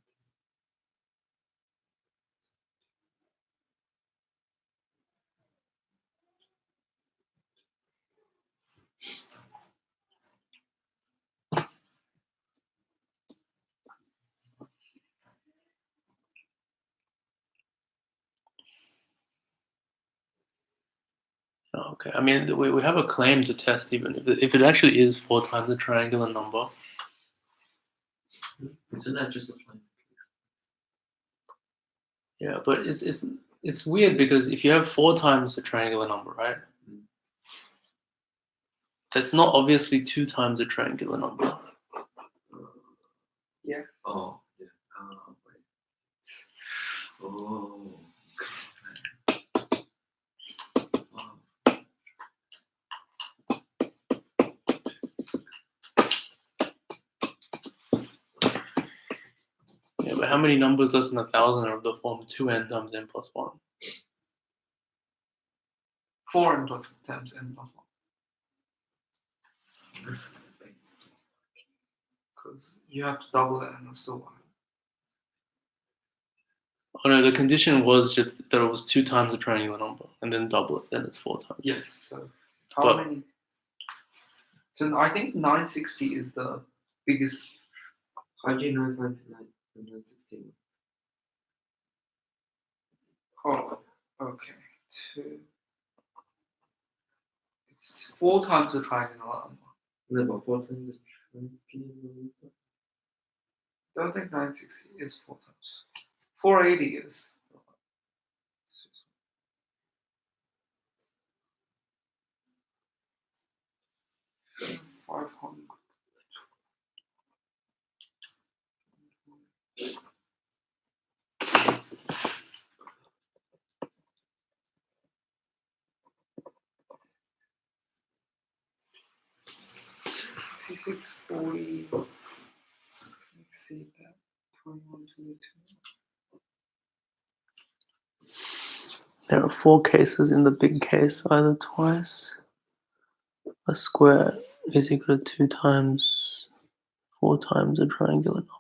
S4: Oh, okay. I mean, we have a claim to test even if it actually is 4 times a triangular number.
S3: Isn't that just a fine?
S4: Yeah, but it's weird because if you have 4 times a triangular number, right? That's not obviously 2 times a triangular number.
S2: Yeah.
S3: Oh, yeah. Oh, wait. Oh.
S4: Yeah, but how many numbers less than 1,000 are of the form 2n times n plus 1?
S2: 4n plus times n plus 1. Because you have to double it and it's still 1.
S4: Oh no, the condition was just that it was 2 times a triangular number, and then double it, then it's 4 times.
S2: Yes. So how
S4: But-
S2: many? So I think 960 is the biggest.
S3: How do you know it's 916?
S2: Oh, okay. 2. It's 4 times the triangular number.
S3: No, but 4 times the triangular number.
S2: I don't think 960 is 4 times. 480 is. 500. $66, 40. Let's see that. 21, 22.
S4: There are 4 cases in the big case, either twice. A square is equal to 2 times 4 times a triangular number.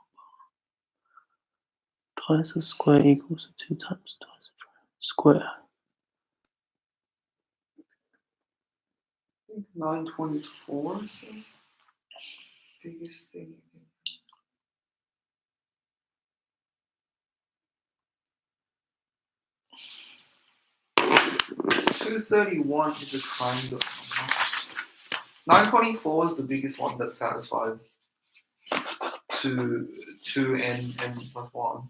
S4: Twice a square equals to 2 times twice a triangular square.
S2: think 924 is the biggest thing. 231 is a triangle number. 924 is the biggest one that satisfies 2 and n plus 1.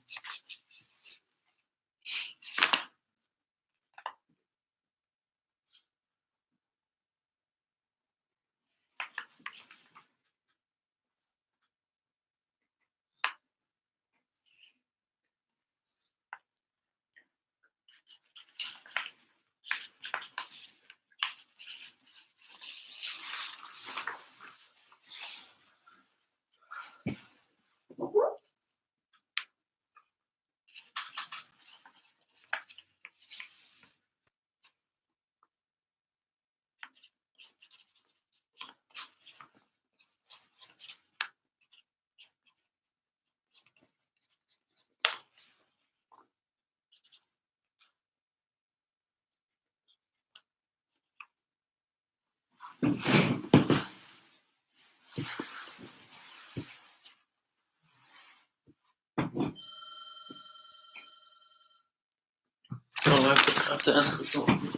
S4: Oh, I have to answer the phone.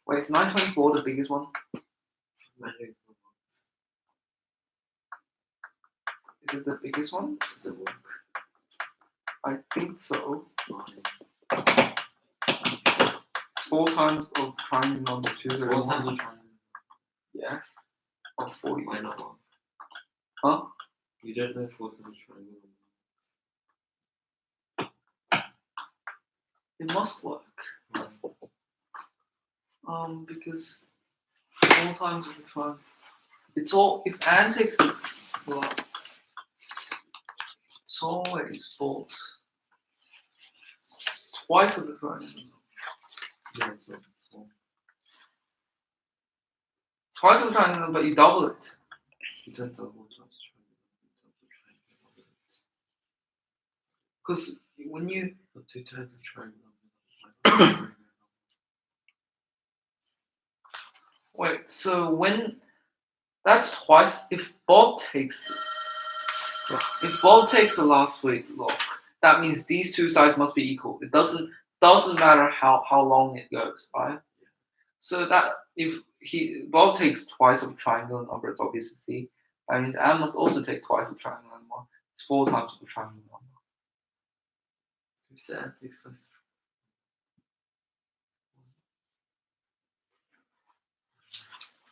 S2: Wait, is 924 the biggest one? Is it the biggest one?
S3: Does it work?
S2: I think so. 4 times of triangle number 2.
S3: 4 times of triangle.
S2: Yes. Of 40.
S3: Why not work?
S2: Huh?
S3: You don't know 4 times triangle.
S2: It must work.
S3: Why?
S2: Because 4 times of the triangle. It's all, if Anne takes the, well, it's always fault. Twice of the triangle.
S3: Yeah, it's not 4.
S2: Twice of the triangle, but you double it.
S3: You don't double times triangle. You double triangle.
S2: Because when you,
S3: But 2 times of triangle.
S2: wait, so when, that's twice, if Bob takes the last week log, that means these two sides must be equal. It doesn't matter how long it goes, right? So that if Bob takes twice of triangle number, it's obviously that means Anne must also take twice of triangle number. It's 4 times of the triangle number.
S3: Who said this?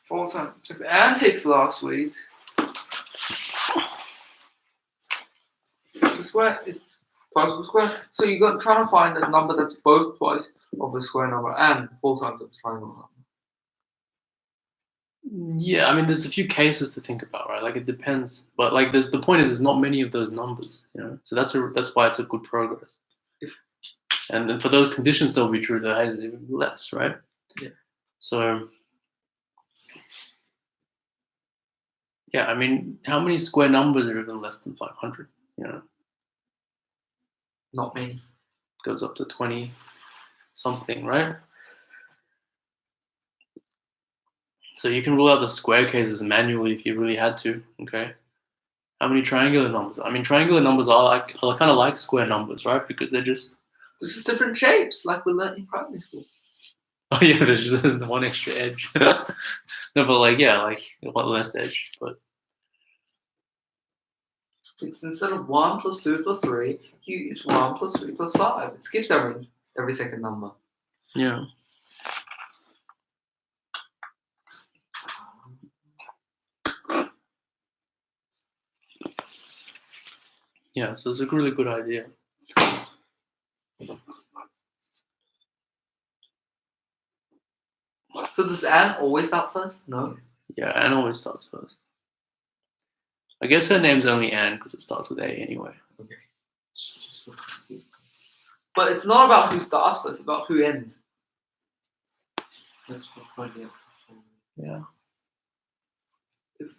S2: 4 times. If Anne takes the last week, the square, it's twice of the square. So you're trying to find a number that's both twice of the square number and 4 times of the triangle number.
S4: Yeah, I mean, there's a few cases to think about, right? Like it depends, but like the point is, there's not many of those numbers, you know. So that's why it's a good progress. And for those conditions, they'll be true. The height is even less, right?
S2: Yeah.
S4: So yeah, I mean, how many square numbers are even less than 500? You know,
S2: Not many.
S4: goes up to 20 something, right? So you can rule out the square cases manually if you really had to. Okay. How many triangular numbers? I mean, triangular numbers are kind of like square numbers, right? Because they're just
S2: different shapes, like we learned in primary school.
S4: oh yeah, there's just one extra edge. No, but like yeah, like one less edge. But
S2: It's instead of 1 plus 2 plus 3, you use 1 plus 3 plus 5. It skips every second number.
S4: yeah. Yeah, so it's a really good idea.
S2: So does Anne always start first? No.
S4: Yeah, Anne always starts first. I guess her name's only Anne because it starts with A anyway.
S2: Okay. But it's not about who starts first, it's about who ends.
S3: That's what finding out.
S4: Yeah.
S2: If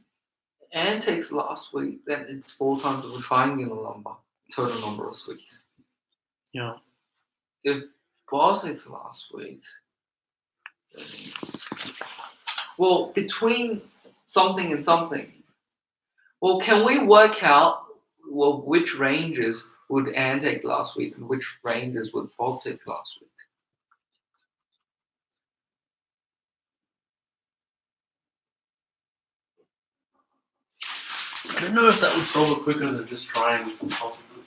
S2: Anne takes last week, then it's 4 times of the triangular number, total number of sweets.
S4: Yeah.
S2: If Bob takes last week, Well, between something and something. Well, can we work out which ranges would Anne take last week and which ranges would Bob take last week?
S4: I don't know if that would solve it quicker than just trying some possibilities.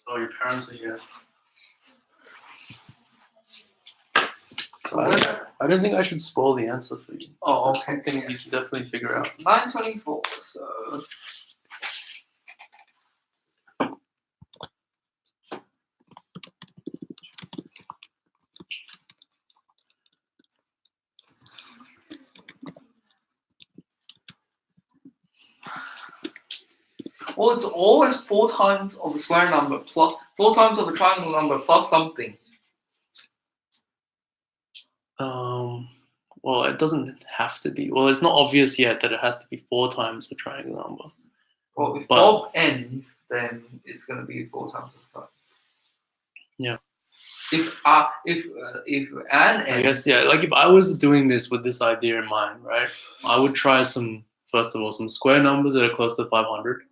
S4: Oh, your parents are here. So I don't think I should spoil the answer for you.
S2: Oh,
S4: That's
S2: okay.
S4: something you should definitely figure out.
S2: 924. So well, it's always 4 times of a square number plus 4 times of a triangle number plus something.
S4: Well, it doesn't have to be. Well, it's not obvious yet that it has to be 4 times the triangle number.
S2: Well, if
S4: But-
S2: Bob ends, then it's going to be 4 times the five.
S4: Yeah.
S2: If Anne ends,
S4: I guess, yeah. Like if I was doing this with this idea in mind, right? I would try first of all, some square numbers that are close to 500.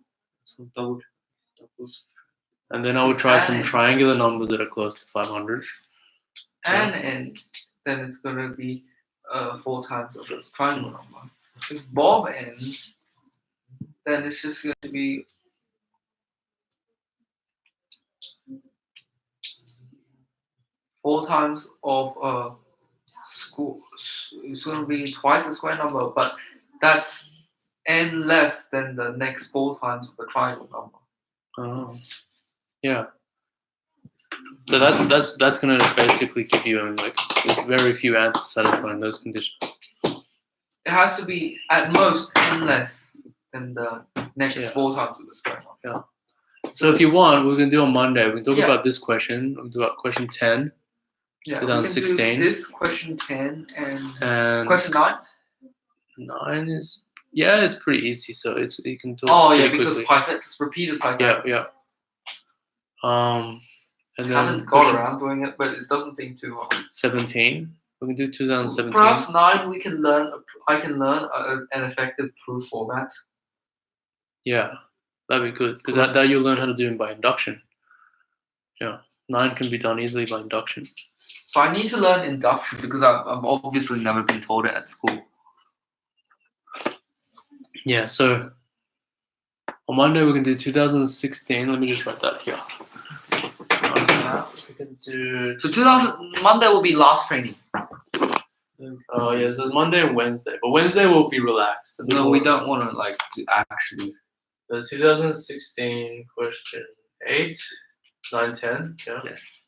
S3: Some doubles.
S4: And then I would try some
S2: And-
S4: triangular numbers that are close to 500.
S2: Anne ends, then it's going to be 4 times of this triangle number. If Bob ends, then it's just going to be 4 times of it's going to be twice the square number, but that's n less than the next 4 times of the triangle number.
S4: Oh, yeah. So that's gonna basically give you like very few answers satisfying those conditions.
S2: It has to be at most n less than the next
S4: Yeah.
S2: 4 times of the square number.
S4: So if you want, we can do on Monday. We can talk
S2: Yeah.
S4: about this question. We can do about question 10
S2: Yeah, we can do
S4: 2016.
S2: this question 10 and
S4: and
S2: question 9.
S4: 9 is it's pretty easy. So you can do it
S2: Oh yeah,
S4: pretty
S2: because
S4: quickly.
S2: Pythagoras repeated Pythagoras.
S4: Yeah. And then
S2: Hasn't got
S4: questions
S2: around doing it, but it doesn't seem too hard.
S4: 17. We can do 2017.
S2: Perhaps 9 we can learn. I can learn an effective proof format.
S4: Yeah, that'd be good because that you'll learn how to do it by induction. Yeah, 9 can be done easily by induction.
S2: So I need to learn induction because I've obviously never been taught it at school.
S4: Yeah, so on Monday we can do 2016. Let me just write that here. We can do.
S2: So Monday will be last training.
S4: Oh yeah, so Monday and Wednesday, but Wednesday will be relaxed.
S2: No, we don't want to actually.
S4: The 2016 question 8, 9, 10. Yeah.
S2: Yes.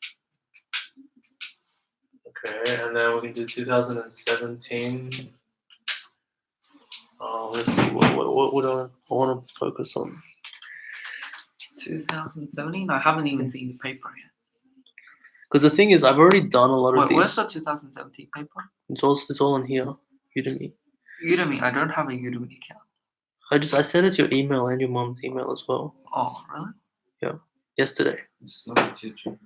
S4: Okay, and then we can do 2017. Let's see what would I want to focus on.
S2: 2017. I haven't even seen the paper yet.
S4: Because the thing is, I've already done a lot of
S2: Wait,
S4: these.
S2: where's the 2017 paper?
S4: It's all in here. Udemy.
S2: Udemy. I don't have a Udemy account.
S4: I sent it to your email and your mom's email as well
S2: Oh, really?
S3: It's
S4: yesterday.
S3: not a teacher.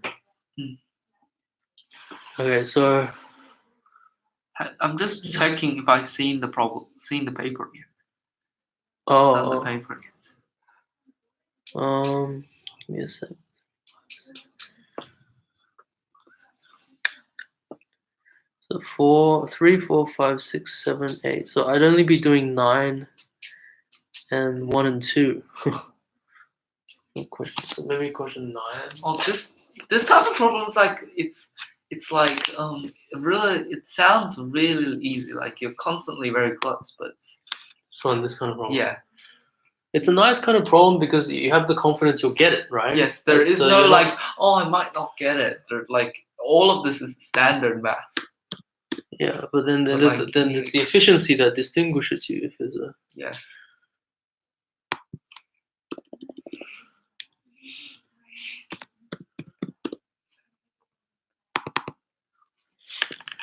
S4: Okay, so
S2: I'm just checking if I've seen the paper yet. Done the
S4: oh
S2: paper yet.
S4: give me a sec. So 4, 3, 4, 5, 6, 7, 8. So I'd only be doing 9 and 1 and 2. Question. So maybe question 9.
S2: Oh, this type of problem is like it's like really it sounds really easy. Like you're constantly very close, but
S4: So on this kind of problem.
S2: yeah.
S4: It's a nice kind of problem because you have the confidence you'll get it, right?
S2: Yes, there is
S4: So
S2: no
S4: you're
S2: like,
S4: not-
S2: oh, I might not get it. Like all of this is standard math.
S4: Yeah, but then
S2: But, like,
S4: then it's the efficiency that distinguishes you if there's a
S2: Yes.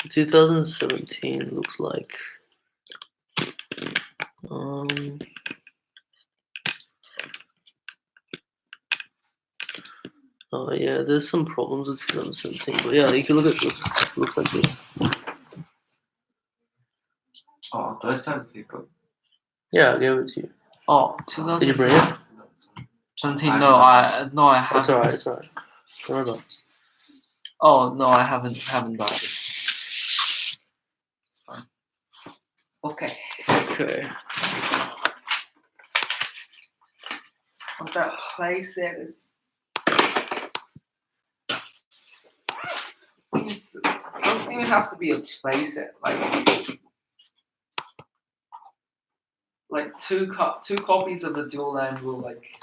S4: 2017 looks like. Oh yeah, there's some problems with 2017, but yeah, if you look at this, it looks like this.
S3: Oh, those times people.
S4: Yeah, I gave it to you.
S2: Oh,
S4: Did you bring it?
S2: 2017. No, I haven't.
S4: It's alright. It's alright. Don't worry about it.
S2: Oh no, I haven't done it. Fine. Okay.
S4: Okay.
S2: But that playset is. It doesn't even have to be a playset. Like two copies of the dual land will like